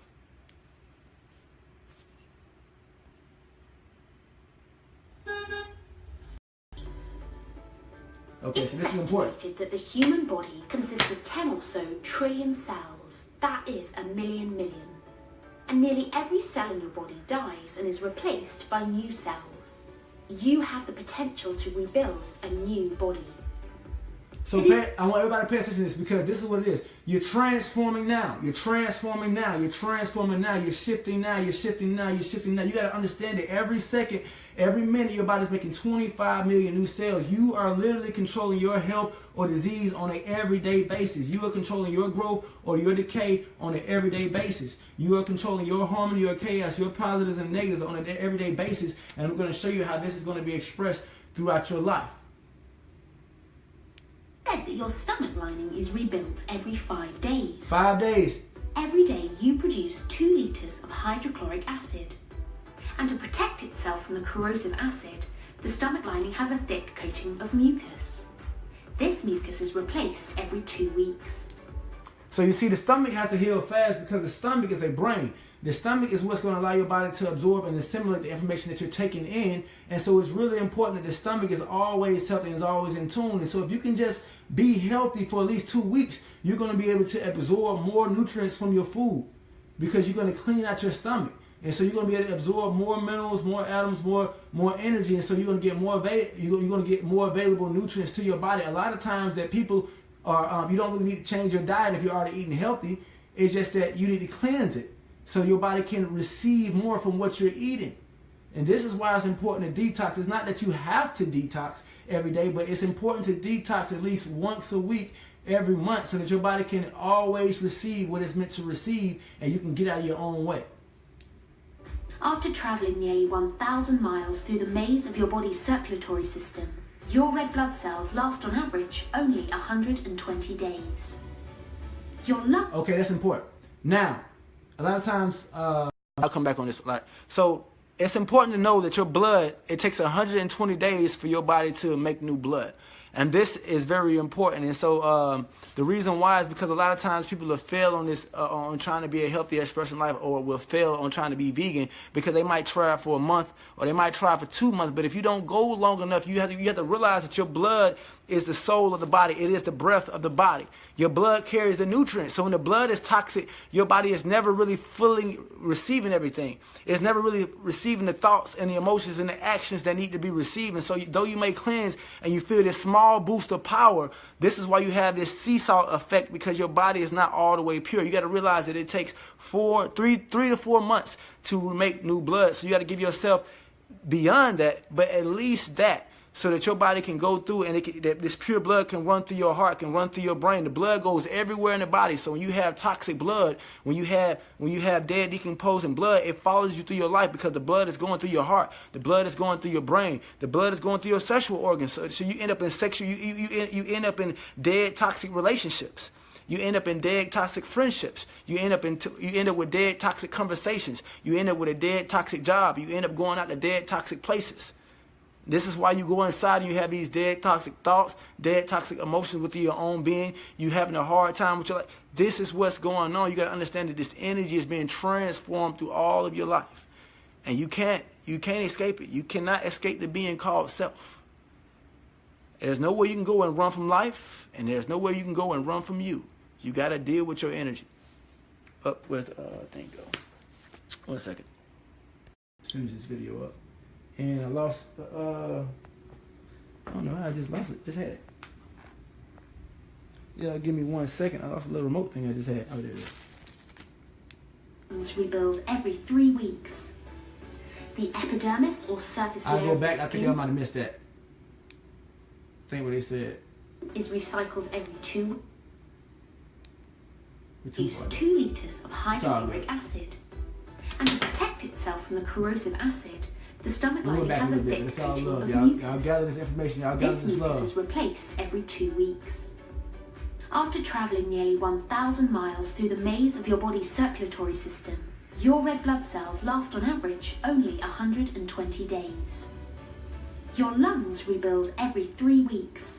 [SPEAKER 1] Okay, so this is important.
[SPEAKER 2] It's estimated that the human body consists of 10 or so trillion cells. That is a million. And nearly every cell in your body dies and is replaced by new cells. You have the potential to rebuild a new body.
[SPEAKER 1] So I want everybody to pay attention to this, because this is what it is. You're transforming now. You're transforming now. You're transforming now. You're shifting now. You're shifting now. You're shifting now. You got to understand that every second, every minute, your body's making 25 million new cells. You are literally controlling your health or disease on an everyday basis. You are controlling your growth or your decay on an everyday basis. You are controlling your harmony, your chaos, your positives and negatives on an everyday basis. And I'm going to show you how this is going to be expressed throughout your life.
[SPEAKER 2] Said that your stomach lining is rebuilt every 5 days.
[SPEAKER 1] 5 days.
[SPEAKER 2] Every day you produce 2 litres of hydrochloric acid. And to protect itself from the corrosive acid, the stomach lining has a thick coating of mucus. This mucus is replaced every 2 weeks.
[SPEAKER 1] So you see, the stomach has to heal fast because the stomach is a brain. The stomach is what's going to allow your body to absorb and assimilate the information that you're taking in. And so it's really important that the stomach is always healthy and is always in tune. And so if you can just be healthy for at least 2 weeks, you're going to be able to absorb more nutrients from your food, because you're going to clean out your stomach. And so you're going to be able to absorb more minerals, more atoms, more energy. And so you're going to get more available nutrients to your body. A lot of times that people are, you don't really need to change your diet if you're already eating healthy. It's just that you need to cleanse it so your body can receive more from what you're eating. And this is why it's important to detox. It's not that you have to detox every day, but it's important to detox at least once a week, every month, so that your body can always receive what it's meant to receive, and you can get out of your own way.
[SPEAKER 2] After travelling nearly 1,000 miles through the maze of your body's circulatory system, your red blood cells last on average only 120 days. Your lungs...
[SPEAKER 1] Okay, that's important. Now, a lot of times, I'll come back on this. So it's important to know that your blood, it takes 120 days for your body to make new blood. And this is very important. And so the reason why is because a lot of times people will fail on this, on trying to be a healthy expression life, or will fail on trying to be vegan, because they might try for a month or they might try for 2 months. But if you don't go long enough, you have to realize that your blood is the soul of the body. It is the breath of the body. Your blood carries the nutrients. So when the blood is toxic, your body is never really fully receiving everything. It's never really receiving the thoughts and the emotions and the actions that need to be received. And so though you may cleanse and you feel this small boost of power, this is why you have this seesaw effect, because your body is not all the way pure. You got to realize that it takes 3 to 4 months to make new blood. So you got to give yourself beyond that, but at least that, so that your body can go through and that this pure blood can run through your heart, can run through your brain. The blood goes everywhere in the body. So when you have toxic blood, when you have dead, decomposing blood, it follows you through your life, because the blood is going through your heart, the blood is going through your brain, the blood is going through your sexual organs. So you end up in you end up in dead, toxic relationships. You end up in dead, toxic friendships. You end up with dead, toxic conversations. You end up with a dead, toxic job. You end up going out to dead, toxic places. This is why you go inside and you have these dead, toxic thoughts, dead, toxic emotions within your own being. You having a hard time with your life. This is what's going on. You got to understand that this energy is being transformed through all of your life. And you can't escape it. You cannot escape the being called self. There's nowhere you can go and run from life, and there's nowhere you can go and run from you. You got to deal with your energy. Where's the thing go? 1 second. Finish this video up. And I lost, I don't know, I just lost it. Just had it. Yeah, give me 1 second. I lost a little remote thing I just had. Oh, there it is.
[SPEAKER 2] Rebuild every 3 weeks. The epidermis, or surface layer,
[SPEAKER 1] I'll go back.
[SPEAKER 2] of the
[SPEAKER 1] I think I might have missed that. Think what they said.
[SPEAKER 2] Is recycled every 2 weeks. Use 2 litres of hydrochloric acid. And to protect itself from the corrosive acid, the stomach lining has a thick coating of mucus.
[SPEAKER 1] Y'all gather this information. Y'all gather this love.
[SPEAKER 2] This mucus is replaced every 2 weeks. After travelling nearly 1,000 miles through the maze of your body's circulatory system, your red blood cells last on average only 120 days. Your lungs rebuild every 3 weeks.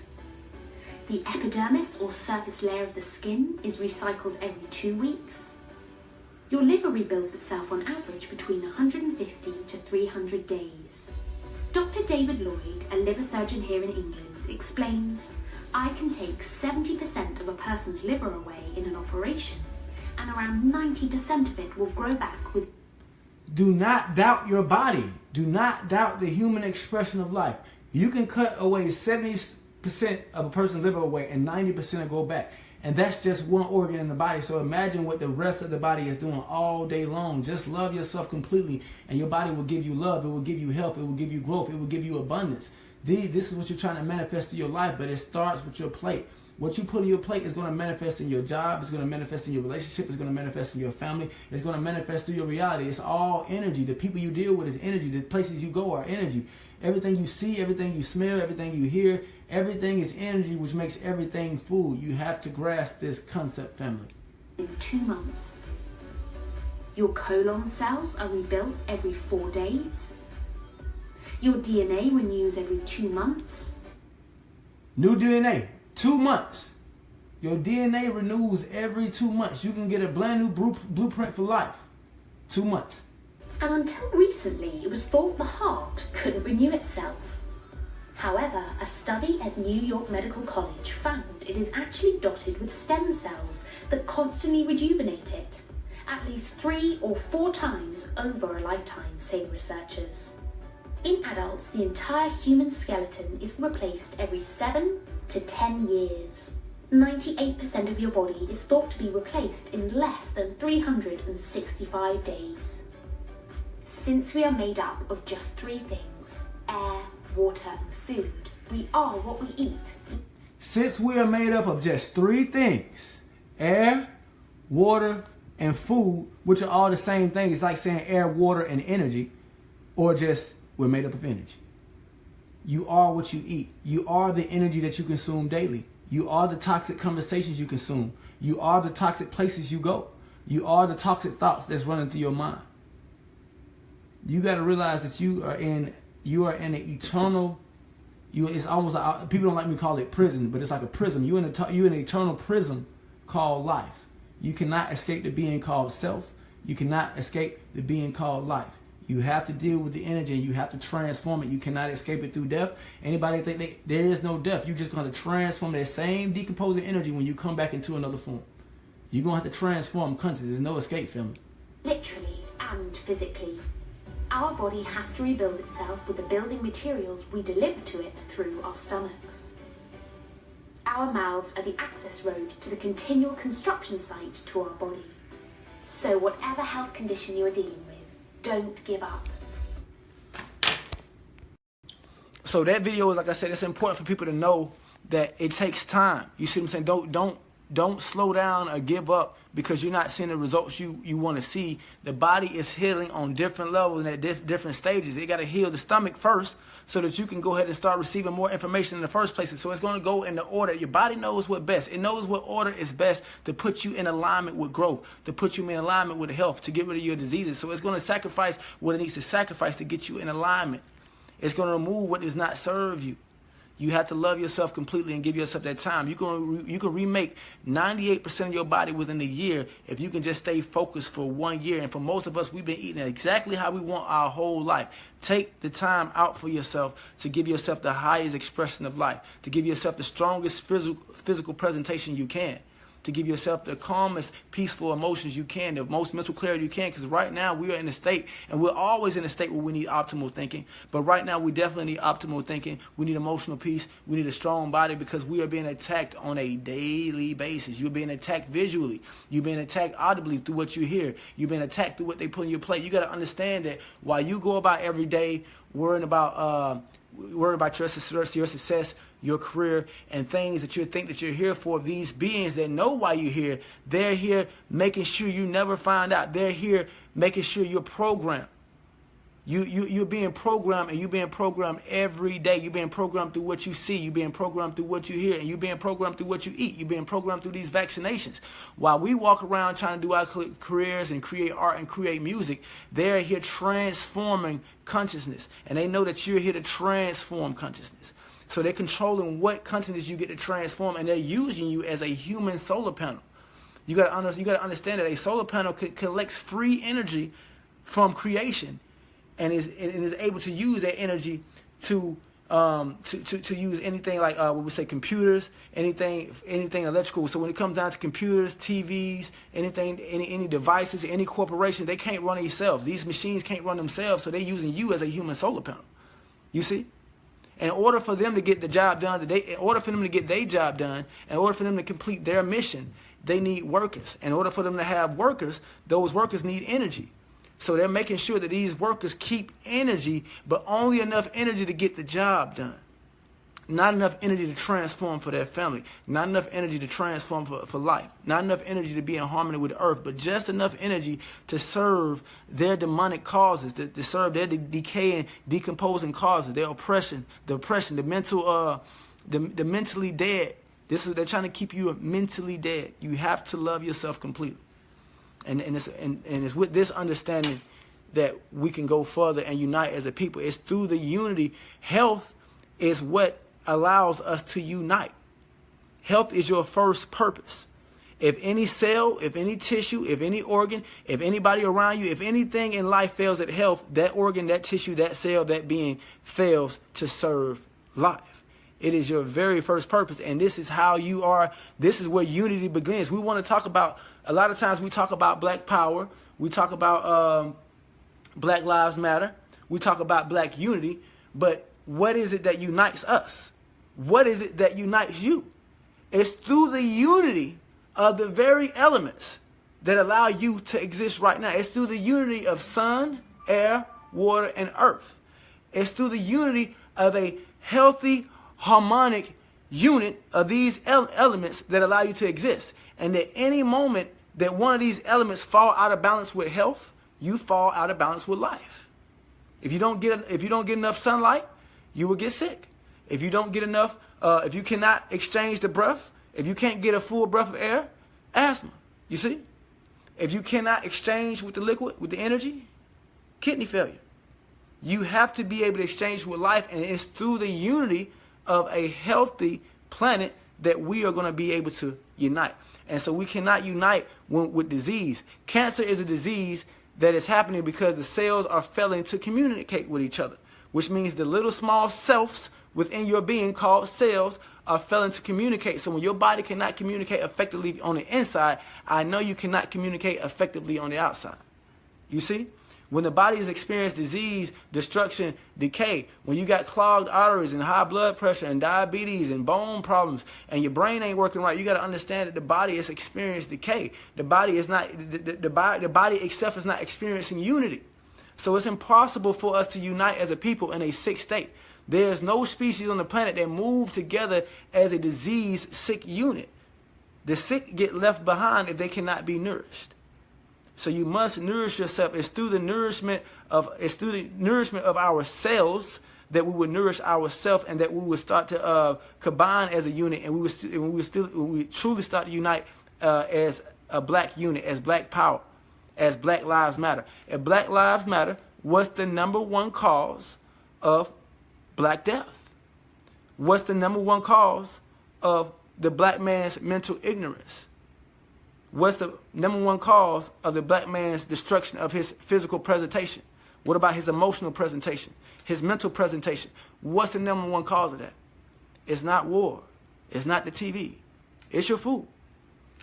[SPEAKER 2] The epidermis, or surface layer of the skin, is recycled every 2 weeks. Your liver rebuilds itself on average between 150 to 300 days. Dr. David Lloyd, a liver surgeon here in England, explains, I can take 70% of a person's liver away in an operation, and around 90% of it will grow back with...
[SPEAKER 1] Do not doubt your body. Do not doubt the human expression of life. You can cut away 70% of a person's liver away and 90% will go back. And that's just one organ in the body. So imagine what the rest of the body is doing all day long. Just love yourself completely, and your body will give you love. It will give you health. It will give you growth. It will give you abundance. This is what you're trying to manifest in your life, but it starts with your plate. What you put on your plate is going to manifest in your job. It's going to manifest in your relationship. It's going to manifest in your family. It's going to manifest through your reality. It's all energy. The people you deal with is energy. The places you go are energy. Everything you see, everything you smell, everything you hear, everything is energy, which makes everything food. You have to grasp this concept, family.
[SPEAKER 2] In 2 months. Your colon cells are rebuilt every 4 days. Your DNA renews every 2 months.
[SPEAKER 1] New DNA, 2 months. Your DNA renews every 2 months. You can get a brand new blueprint for life. 2 months.
[SPEAKER 2] And until recently, it was thought the heart couldn't renew itself. However, a study at New York Medical College found it is actually dotted with stem cells that constantly rejuvenate it, at least 3 or 4 times over a lifetime, say researchers. In adults, the entire human skeleton is replaced every 7 to 10 years. 98% of your body is thought to be replaced in less than 365 days. Since we are made up of just 3 things, air, water, and food, we are what we eat.
[SPEAKER 1] Since we are made up of just 3 things, air, water, and food, which are all the same thing. It's like saying air, water, and energy, or just we're made up of energy. You are what you eat. You are the energy that you consume daily. You are the toxic conversations you consume. You are the toxic places you go. You are the toxic thoughts that's running through your mind. You got to realize that you are in an eternal. It's almost like, people don't like me to call it prison, but it's like a prism. You're in an eternal prism called life. You cannot escape the being called self. You cannot escape the being called life. You have to deal with the energy. You have to transform it. You cannot escape it through death. Anybody think there is no death? You're just going to transform that same decomposing energy when you come back into another form. You're going to have to transform consciousness. There's no escape, family.
[SPEAKER 2] Literally and physically. Our body has to rebuild itself with the building materials we deliver to it through our stomachs. Our mouths are the access road to the continual construction site to our body. So whatever health condition you are dealing with, don't give up.
[SPEAKER 1] So that video, like I said, it's important for people to know that it takes time. You see what I'm saying? Don't slow down or give up because you're not seeing the results you want to see. The body is healing on different levels and at different stages. It got to heal the stomach first so that you can go ahead and start receiving more information in the first place. So it's going to go in the order. Your body knows what best. It knows what order is best to put you in alignment with growth, to put you in alignment with health, to get rid of your diseases. So it's going to sacrifice what it needs to sacrifice to get you in alignment. It's going to remove what does not serve you. You have to love yourself completely and give yourself that time. You can remake 98% of your body within a year if you can just stay focused for 1 year. And for most of us, we've been eating exactly how we want our whole life. Take the time out for yourself to give yourself the highest expression of life, to give yourself the strongest physical presentation you can, to give yourself the calmest, peaceful emotions you can, the most mental clarity you can, because right now we are in a state, and we're always in a state where we need optimal thinking, but right now we definitely need optimal thinking. We need emotional peace. We need a strong body because we are being attacked on a daily basis. You're being attacked visually. You're being attacked audibly through what you hear. You're being attacked through what they put on your plate. You got to understand that while you go about every day worrying about your success, your career, and things that you think that you're here for, these beings that know why you're here, they're here making sure you never find out. They're here making sure you're programmed. You're being programmed, and you're being programmed every day. You're being programmed through what you see. You're being programmed through what you hear, and you're being programmed through what you eat. You're being programmed through these vaccinations. While we walk around trying to do our careers and create art and create music, they're here transforming consciousness, and they know that you're here to transform consciousness. So they're controlling what consciousness you get to transform, and they're using you as a human solar panel. You got to understand that a solar panel collects free energy from creation, and is able to use that energy to use anything like what we say computers, anything electrical. So when it comes down to computers, TVs, any devices, any corporation, they can't run themselves. These machines can't run themselves, so they're using you as a human solar panel. You see? In order for them to get the job done, in order for them to get their job done, in order for them to complete their mission, they need workers. In order for them to have workers, those workers need energy. So they're making sure that these workers keep energy, but only enough energy to get the job done. Not enough energy to transform for their family. Not enough energy to transform for life. Not enough energy to be in harmony with the earth, but just enough energy to serve their demonic causes, to serve their decaying, decomposing causes, their oppression, the mental, the mentally dead. They're trying to keep you mentally dead. You have to love yourself completely. And it's with this understanding that we can go further and unite as a people. It's through the unity. Health is what allows us to unite. Health is your first purpose. If any cell, if any tissue, if any organ, if anybody around you, if anything in life fails at health, that organ, that tissue, that cell, that being fails to serve life. It is your very first purpose. And this is how you are. This is where unity begins. We want to talk about, a lot of times we talk about black power. We talk about Black Lives Matter. We talk about black unity. But what is it that unites us? What is it that unites you? It's through the unity of the very elements that allow you to exist right now. It's through the unity of sun, air, water, and earth. It's through the unity of a healthy, harmonic unit of these elements that allow you to exist. And at any moment that one of these elements fall out of balance with health, you fall out of balance with life. If you don't get enough sunlight, you will get sick. If you don't get enough, if you cannot exchange the breath, if you can't get a full breath of air, asthma. You see? If you cannot exchange with the liquid, with the energy, kidney failure. You have to be able to exchange with life, and it's through the unity of a healthy planet that we are going to be able to unite. And so we cannot unite with disease. Cancer is a disease that is happening because the cells are failing to communicate with each other, which means the little small selves within your being called cells are failing to communicate. So when your body cannot communicate effectively on the inside, I know you cannot communicate effectively on the outside. You see? When the body has experienced disease, destruction, decay, when you got clogged arteries and high blood pressure and diabetes and bone problems and your brain ain't working right, you got to understand that the body has experienced decay. The body is not, the body itself is not experiencing unity. So it's impossible for us to unite as a people in a sick state. There's no species on the planet that move together as a disease sick unit. The sick get left behind if they cannot be nourished. So you must nourish yourself. It's through the nourishment of our cells that we would nourish ourselves, and that we would start to combine as a unit, and we would truly start to unite as a black unit, as black power, as Black Lives Matter. If Black Lives Matter, what's the number one cause of Black death? What's the number one cause of the black man's mental ignorance? What's the number one cause of the black man's destruction of his physical presentation? What about his emotional presentation, his mental presentation? What's the number one cause of that? It's not war. It's not the TV. It's your food.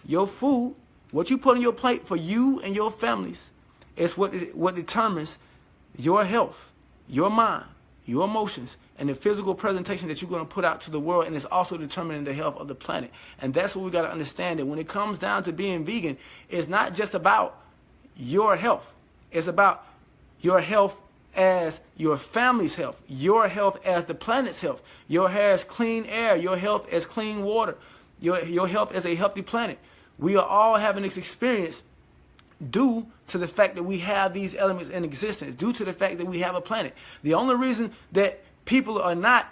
[SPEAKER 1] Your food, what you put on your plate for you and your families, is what determines your health, your mind, your emotions, and the physical presentation that you're going to put out to the world, and it's also determining the health of the planet. And that's what we got to understand, that when it comes down to being vegan, it's not just about your health. It's about your health as your family's health, your health as the planet's health, your hair as clean air, your health as clean water, your health as a healthy planet. We are all having this experience due to the fact that we have these elements in existence, due to the fact that we have a planet. The only reason that people are not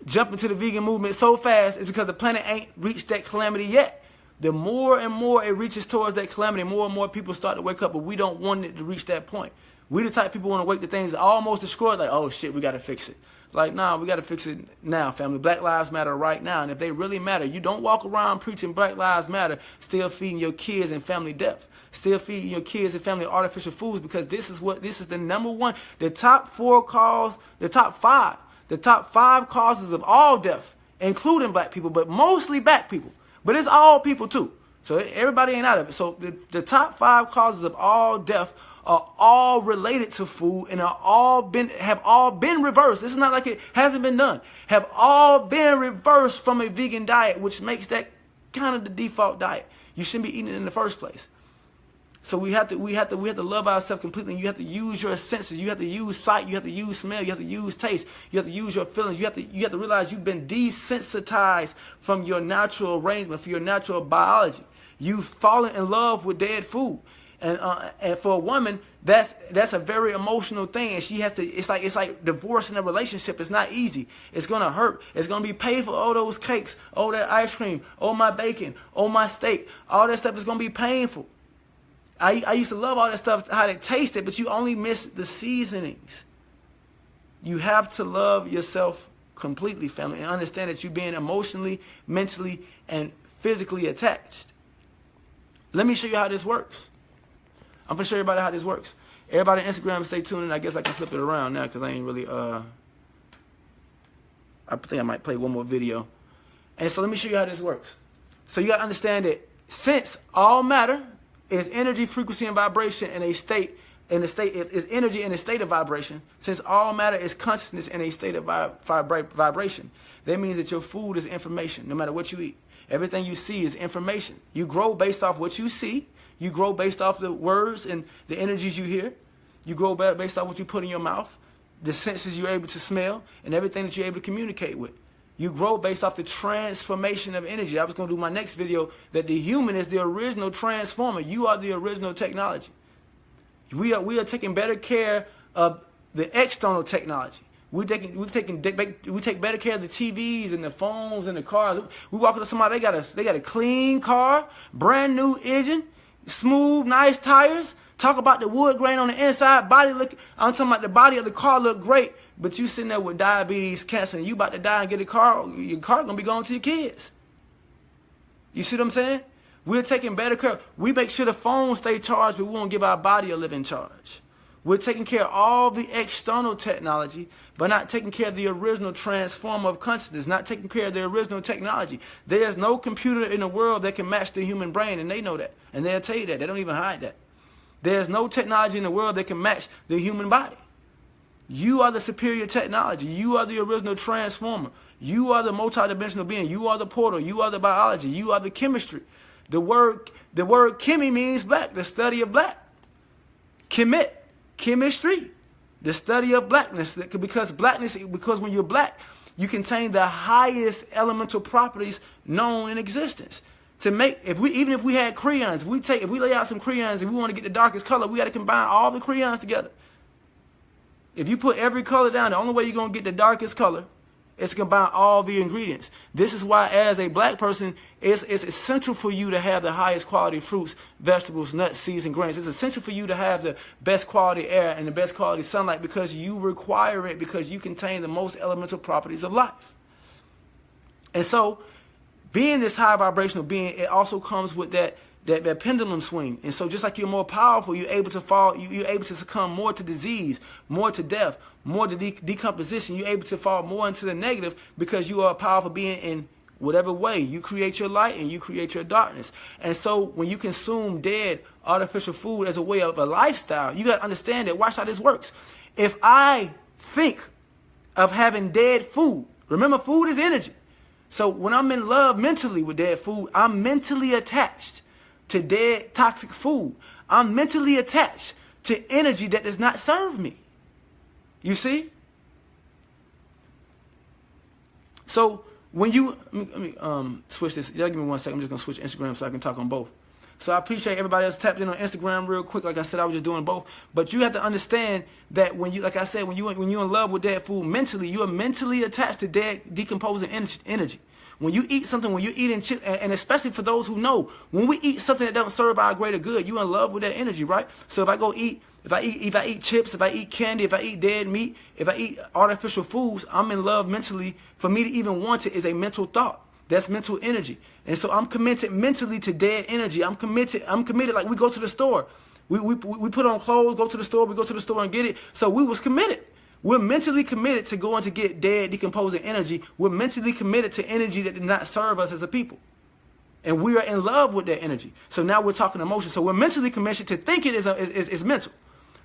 [SPEAKER 1] jumping to the vegan movement so fast is because the planet ain't reached that calamity yet. The more and more it reaches towards that calamity, more and more people start to wake up, but we don't want it to reach that point. We the type of people want to wait the things almost destroyed, like, oh shit, we got to fix it. Like, nah, we got to fix it now, family. Black lives matter right now. And if they really matter, you don't walk around preaching Black Lives Matter, still feeding your kids and family death, still feeding your kids and family artificial foods, because this is the number one, the top five causes of all death, including black people, but mostly black people. But it's all people too. So everybody ain't out of it. So the top 5 causes of all death are all related to food and have all been reversed. This is not like it hasn't been done. Have all been reversed from a vegan diet, which makes that kind of the default diet. You shouldn't be eating it in the first place. So we have to love ourselves completely. You have to use your senses. You have to use sight. You have to use smell. You have to use taste. You have to use your feelings. You have to realize you've been desensitized from your natural arrangement, from your natural biology. You've fallen in love with dead food, and for a woman, that's a very emotional thing, and she has to. It's like divorce in a relationship. It's not easy. It's gonna hurt. It's gonna be painful. All those cakes, all that ice cream, all my bacon, all my steak, all that stuff is gonna be painful. I used to love all that stuff, how they tasted, but you only miss the seasonings. You have to love yourself completely, family, and understand that you're being emotionally, mentally, and physically attached. Let me show you how this works. I'm going to show everybody how this works. Everybody on Instagram, stay tuned, and I guess I can flip it around now because I ain't really, I think I might play one more video. And so let me show you how this works. So you got to understand that since all matter is energy, frequency, and vibration in a state, is energy in a state of vibration. Since all matter is consciousness in a state of vibration, that means that your food is information, no matter what you eat. Everything you see is information. You grow based off what you see. You grow based off the words and the energies you hear. You grow based off what you put in your mouth, the senses you're able to smell, and everything that you're able to communicate with. You grow based off the transformation of energy. I was going to do my next video that the human is the original transformer. You are the original technology. We are taking better care of the external technology. We take better care of the TVs and the phones and the cars. We walk up to somebody, they got a clean car, brand new engine, smooth, nice tires. Talk about the wood grain on the inside, body look. I'm talking about the body of the car look great. But you sitting there with diabetes, cancer, and you about to die and get a car, your car going to be going to your kids. You see what I'm saying? We're taking better care. We make sure the phone stay charged, but we won't give our body a living charge. We're taking care of all the external technology, but not taking care of the original transformer of consciousness, not taking care of the original technology. There's no computer in the world that can match the human brain, and they know that. And they'll tell you that. They don't even hide that. There's no technology in the world that can match the human body. You are the superior technology. You are the original transformer. You are the multidimensional being. You are the portal. You are the biology. You are the chemistry. The word chemi means black, the study of black. Chemistry, the study of blackness. Because when you're black, you contain the highest elemental properties known in existence. Even if we had crayons, if we lay out some crayons and we want to get the darkest color, we got to combine all the crayons together. If you put every color down, the only way you're going to get the darkest color is to combine all the ingredients. This is why, as a black person, it's essential for you to have the highest quality fruits, vegetables, nuts, seeds, and grains. It's essential for you to have the best quality air and the best quality sunlight because you require it, because you contain the most elemental properties of life. And so, being this high vibrational being, it also comes with that pendulum swing. And so just like you're more powerful, you're able to succumb more to disease, more to death, more to decomposition. You're able to fall more into the negative because you are a powerful being in whatever way. You create your light and you create your darkness. And so when you consume dead artificial food as a way of a lifestyle, you got to understand that. Watch how this works. If I think of having dead food, remember, food is energy. So when I'm in love mentally with dead food, I'm mentally attached to dead toxic food. I'm mentally attached to energy that does not serve me. You see? So when you, let me switch this. Y'all give me 1 second. I'm just going to switch Instagram so I can talk on both. So I appreciate everybody else tapped in on Instagram real quick. Like I said, I was just doing both. But you have to understand that when you, like I said, when you're in love with dead food mentally, you are mentally attached to dead decomposing energy. When you eat something, when you're eating chips, and especially for those who know, when we eat something that doesn't serve our greater good, you're in love with that energy, right? So if I eat chips, if I eat candy, if I eat dead meat, if I eat artificial foods, I'm in love mentally. For me to even want it is a mental thought. That's mental energy. And so I'm committed mentally to dead energy. I'm committed like we go to the store. We put on clothes, go to the store, we go to the store and get it. So we was committed. We're mentally committed to going to get dead, decomposing energy. We're mentally committed to energy that did not serve us as a people. And we are in love with that energy. So now we're talking emotion. So we're mentally committed to think it is mental.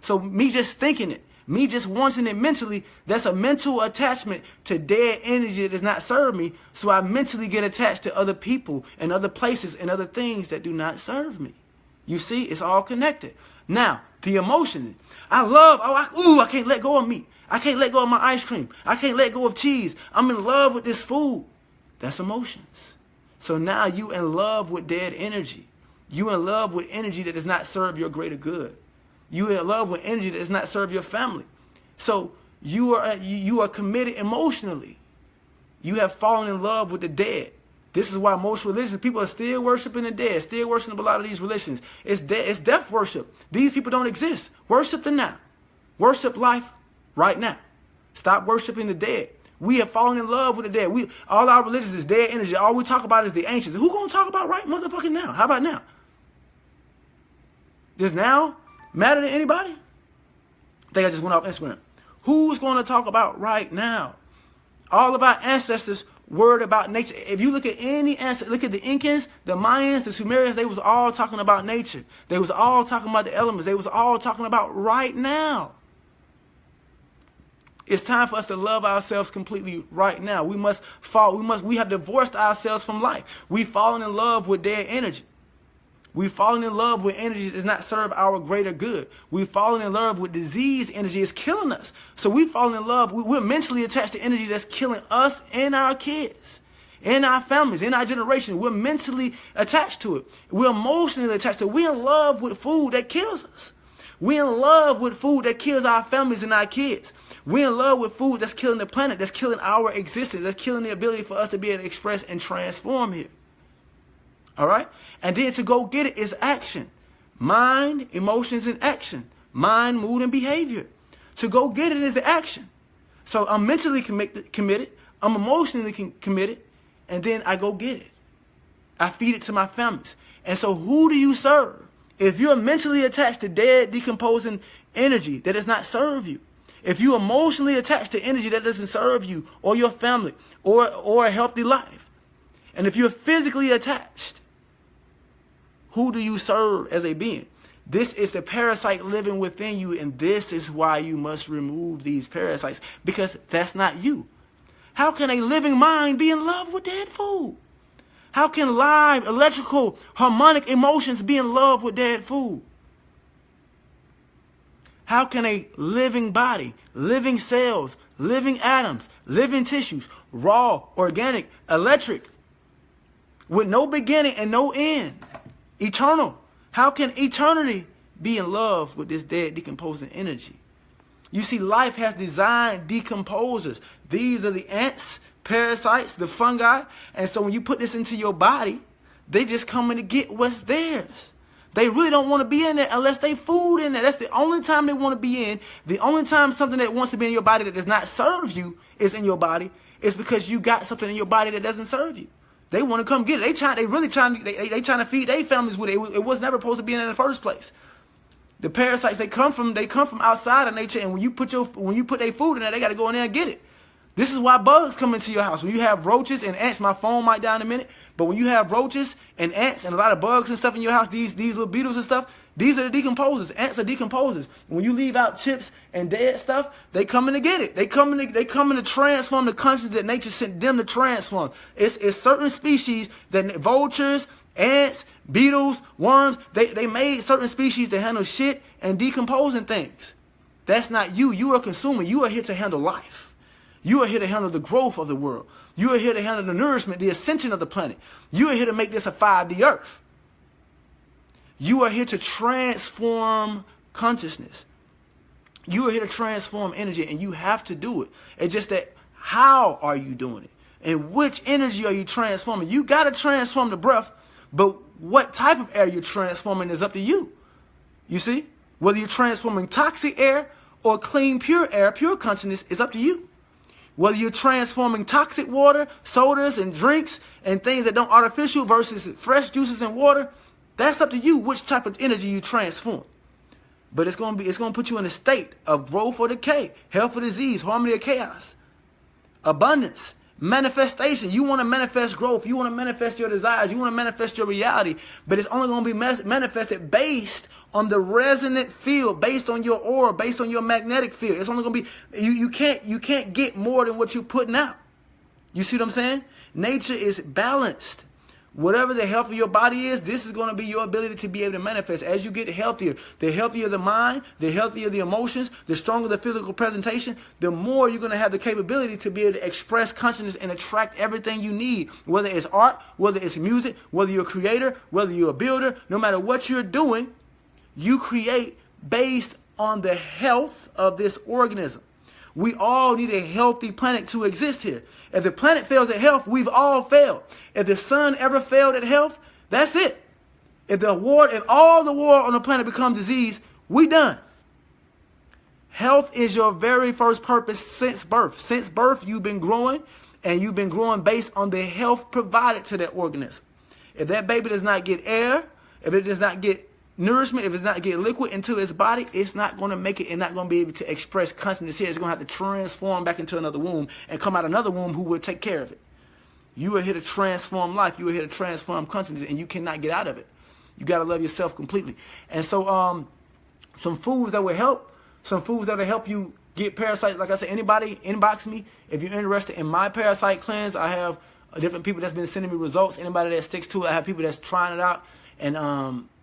[SPEAKER 1] So me just thinking it, me just wanting it mentally, that's a mental attachment to dead energy that does not serve me. So I mentally get attached to other people and other places and other things that do not serve me. You see, it's all connected. Now, the emotion. I can't let go of meat. I can't let go of my ice cream. I can't let go of cheese. I'm in love with this food. That's emotions. So now you in love with dead energy. You in love with energy that does not serve your greater good. You in love with energy that does not serve your family. So you are committed emotionally. You have fallen in love with the dead. This is why most religions, people are still worshiping the dead, still worshiping a lot of these religions. It's death worship. These people don't exist. Worship the now. Worship life right now. Stop worshiping the dead. We have fallen in love with the dead. All our religions is dead energy. All we talk about is the ancients. Who gonna talk about right motherfucking now? How about now? Does now matter to anybody? I think I just went off Instagram. Who's going to talk about right now? All of our ancestors worried about nature. If you look at any ancestor, look at the Incans, the Mayans, the Sumerians, they was all talking about nature. They was all talking about the elements. They was all talking about right now. It's time for us to love ourselves completely right now. We have divorced ourselves from life. We've fallen in love with dead energy. We've fallen in love with energy that does not serve our greater good. We've fallen in love with disease energy. It's killing us. So we've fallen in love. We're mentally attached to energy that's killing us and our kids, in our families, in our generation. We're mentally attached to it. We're emotionally attached to it. We're in love with food that kills us. We're in love with food that kills our families and our kids. We're in love with food that's killing the planet, that's killing our existence, that's killing the ability for us to be able to express and transform here. All right? And then to go get it is action. Mind, emotions, and action. Mind, mood, and behavior. To go get it is the action. So I'm mentally committed. I'm emotionally committed. And then I go get it. I feed it to my families. And so who do you serve? If you're mentally attached to dead, decomposing energy that does not serve you, if you're emotionally attached to energy that doesn't serve you or your family or a healthy life, and if you're physically attached, who do you serve as a being? This is the parasite living within you, and this is why you must remove these parasites, because that's not you. How can a living mind be in love with dead food? How can live, electrical, harmonic emotions be in love with dead food? How can a living body, living cells, living atoms, living tissues, raw, organic, electric, with no beginning and no end, eternal, how can eternity be in love with this dead, decomposing energy? You see, life has designed decomposers. These are the ants, parasites, the fungi. And so when you put this into your body, they just come in to get what's theirs. They really don't want to be in there unless they food in there. That's the only time they want to be in. The only time something that wants to be in your body that does not serve you is in your body is because you got something in your body that doesn't serve you. They want to come get it. They really trying to feed their families with it. It was never supposed to be in the first place. The parasites, they come from outside of nature, and when you put their food in there, they got to go in there and get it. This is why bugs come into your house. When you have roaches and ants, my phone might die in a minute, but when you have roaches and ants and a lot of bugs and stuff in your house, these little beetles and stuff, these are the decomposers. Ants are decomposers. When you leave out chips and dead stuff, they come in to get it. They come in to transform the consciousness that nature sent them to transform. It's certain species that vultures, ants, beetles, worms, they made certain species to handle shit and decomposing things. That's not you. You are a consumer. You are here to handle life. You are here to handle the growth of the world. You are here to handle the nourishment, the ascension of the planet. You are here to make this a 5D earth. You are here to transform consciousness. You are here to transform energy, and you have to do it. It's just that, how are you doing it? And which energy are you transforming? You got to transform the breath, but what type of air you're transforming is up to you. You see? Whether you're transforming toxic air or clean, pure air, pure consciousness is up to you. Whether you're transforming toxic water, sodas, and drinks, and things that don't artificial versus fresh juices and water, that's up to you which type of energy you transform. But it's going to put you in a state of growth or decay, health or disease, harmony or chaos, abundance, Manifestation. You want to manifest growth. You want to manifest your desires. You want to manifest your reality. But it's only going to be manifested based on the resonant field, based on your aura, based on your magnetic field. It's only going to be, you can't get more than what you're putting out. You see what I'm saying? Nature is balanced. Whatever the health of your body is, this is going to be your ability to be able to manifest. As you get healthier, the healthier the mind, the healthier the emotions, the stronger the physical presentation, the more you're going to have the capability to be able to express consciousness and attract everything you need. Whether it's art, whether it's music, whether you're a creator, whether you're a builder, no matter what you're doing, you create based on the health of this organism. We all need a healthy planet to exist here. If the planet fails at health, we've all failed. If the sun ever failed at health, that's it. If all the war on the planet becomes disease, we done. Health is your very first purpose since birth. Since birth, you've been growing, and you've been growing based on the health provided to that organism. If that baby does not get air, if it does not get nourishment, if it's not get liquid into its body, it's not going to make it and not going to be able to express consciousness here. It's going to have to transform back into another womb and come out another womb who will take care of it. You are here to transform life. You are here to transform consciousness, and you cannot get out of it. You got to love yourself completely. And so some foods that will help you get parasites. Like I said, anybody inbox me if you're interested in my parasite cleanse. I have different people that's been sending me results. Anybody that sticks to it, I have people that's trying it out, and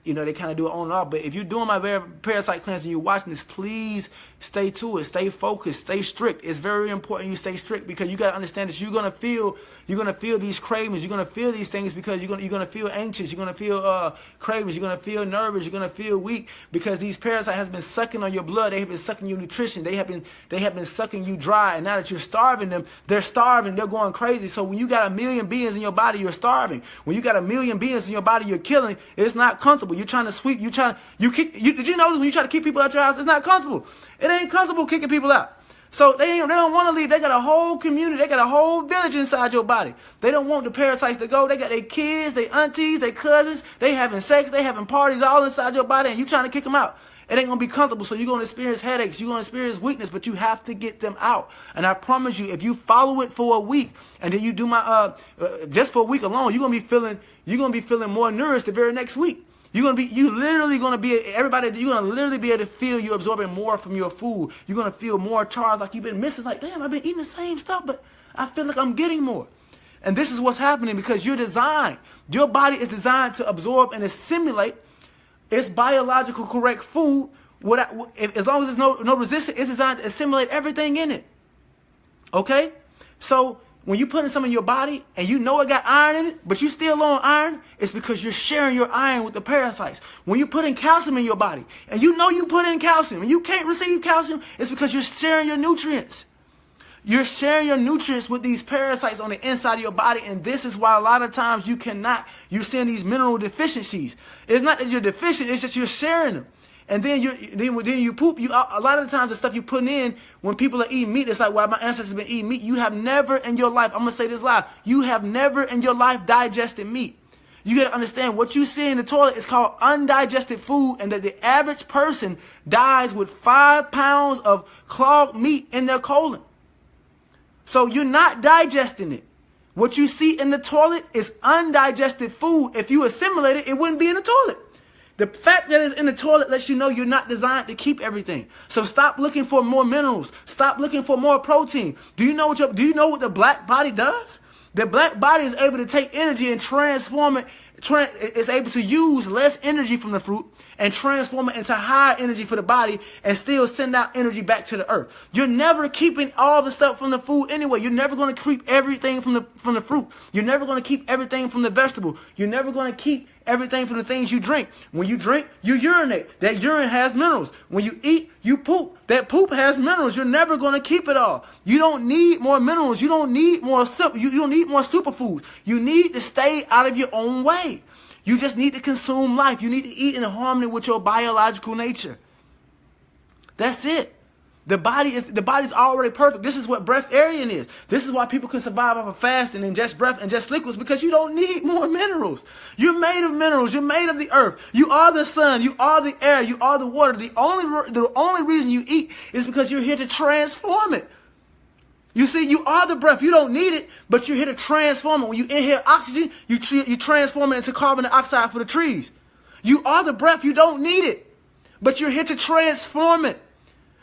[SPEAKER 1] they kind of do it on and off. But if you're doing my parasite cleanse and you're watching this, please stay to it. Stay focused. Stay strict. It's very important you stay strict, because you got to understand this. You're gonna feel these cravings. You're gonna feel these things because you're gonna feel anxious. You're gonna feel cravings. You're gonna feel nervous. You're gonna feel weak, because these parasites has been sucking on your blood. They have been sucking your nutrition. They have been sucking you dry. And now that you're starving them, they're starving. They're going crazy. So when you got 1 million beings in your body, you're starving. When you got 1 million beings in your body, you're killing. It's not comfortable. You're trying to sweep. Did you notice when you try to keep people out your house, it's not comfortable. It ain't comfortable kicking people out. So they don't want to leave. They got a whole community. They got a whole village inside your body. They don't want the parasites to go. They got their kids, their aunties, their cousins. They having sex. They having parties all inside your body, and you trying to kick them out. It ain't going to be comfortable, so you're going to experience headaches. You're going to experience weakness, but you have to get them out. And I promise you, if you follow it for a week, and then you do my just for a week alone, you're going to be feeling more nourished the very next week. You're literally going to be able to feel you're absorbing more from your food. You're going to feel more charged, like you've been missing. Like, damn, I've been eating the same stuff, but I feel like I'm getting more. And this is what's happening, because your body is designed to absorb and assimilate its biological correct food. As long as there's no resistance, it's designed to assimilate everything in it. Okay? So when you put in some in your body and you know it got iron in it, but you still low on iron, it's because you're sharing your iron with the parasites. When you put in calcium in your body and you know you put in calcium and you can't receive calcium, it's because you're sharing your nutrients. You're sharing your nutrients with these parasites on the inside of your body, and this is why a lot of times you're seeing these mineral deficiencies. It's not that you're deficient, it's just you're sharing them. And then you poop. A lot of the times the stuff you put in when people are eating meat, it's like, well, my ancestors have been eating meat. You have never in your life, I'm going to say this live, you have never in your life digested meat. You got to understand, what you see in the toilet is called undigested food, and that the average person dies with 5 pounds of clogged meat in their colon. So you're not digesting it. What you see in the toilet is undigested food. If you assimilate it, it wouldn't be in the toilet. The fact that it's in the toilet lets you know you're not designed to keep everything. So stop looking for more minerals. Stop looking for more protein. Do you know what the black body does? The black body is able to take energy and transform it. It's able to use less energy from the fruit and transform it into higher energy for the body and still send out energy back to the earth. You're never keeping all the stuff from the food anyway. You're never going to keep everything from the fruit. You're never going to keep everything from the vegetable. You're never going to keep everything from the things you drink. When you drink, you urinate. That urine has minerals. When you eat, you poop. That poop has minerals. You're never going to keep it all. You don't need more minerals. You don't need more you don't need more superfoods. You need to stay out of your own way. You just need to consume life. You need to eat in harmony with your biological nature. That's it. The body's already perfect. This is what breatharian is. This is why people can survive off of fasting and just breath and just liquids, because you don't need more minerals. You're made of minerals. You're made of the earth. You are the sun. You are the air. You are the water. The only reason you eat is because you're here to transform it. You see, you are the breath. You don't need it, but you're here to transform it. When you inhale oxygen, you transform it into carbon dioxide for the trees. You are the breath. You don't need it, but you're here to transform it.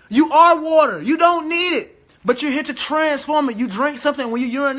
[SPEAKER 1] You are water. You don't need it, but you're here to transform it. You drink something when you urinate.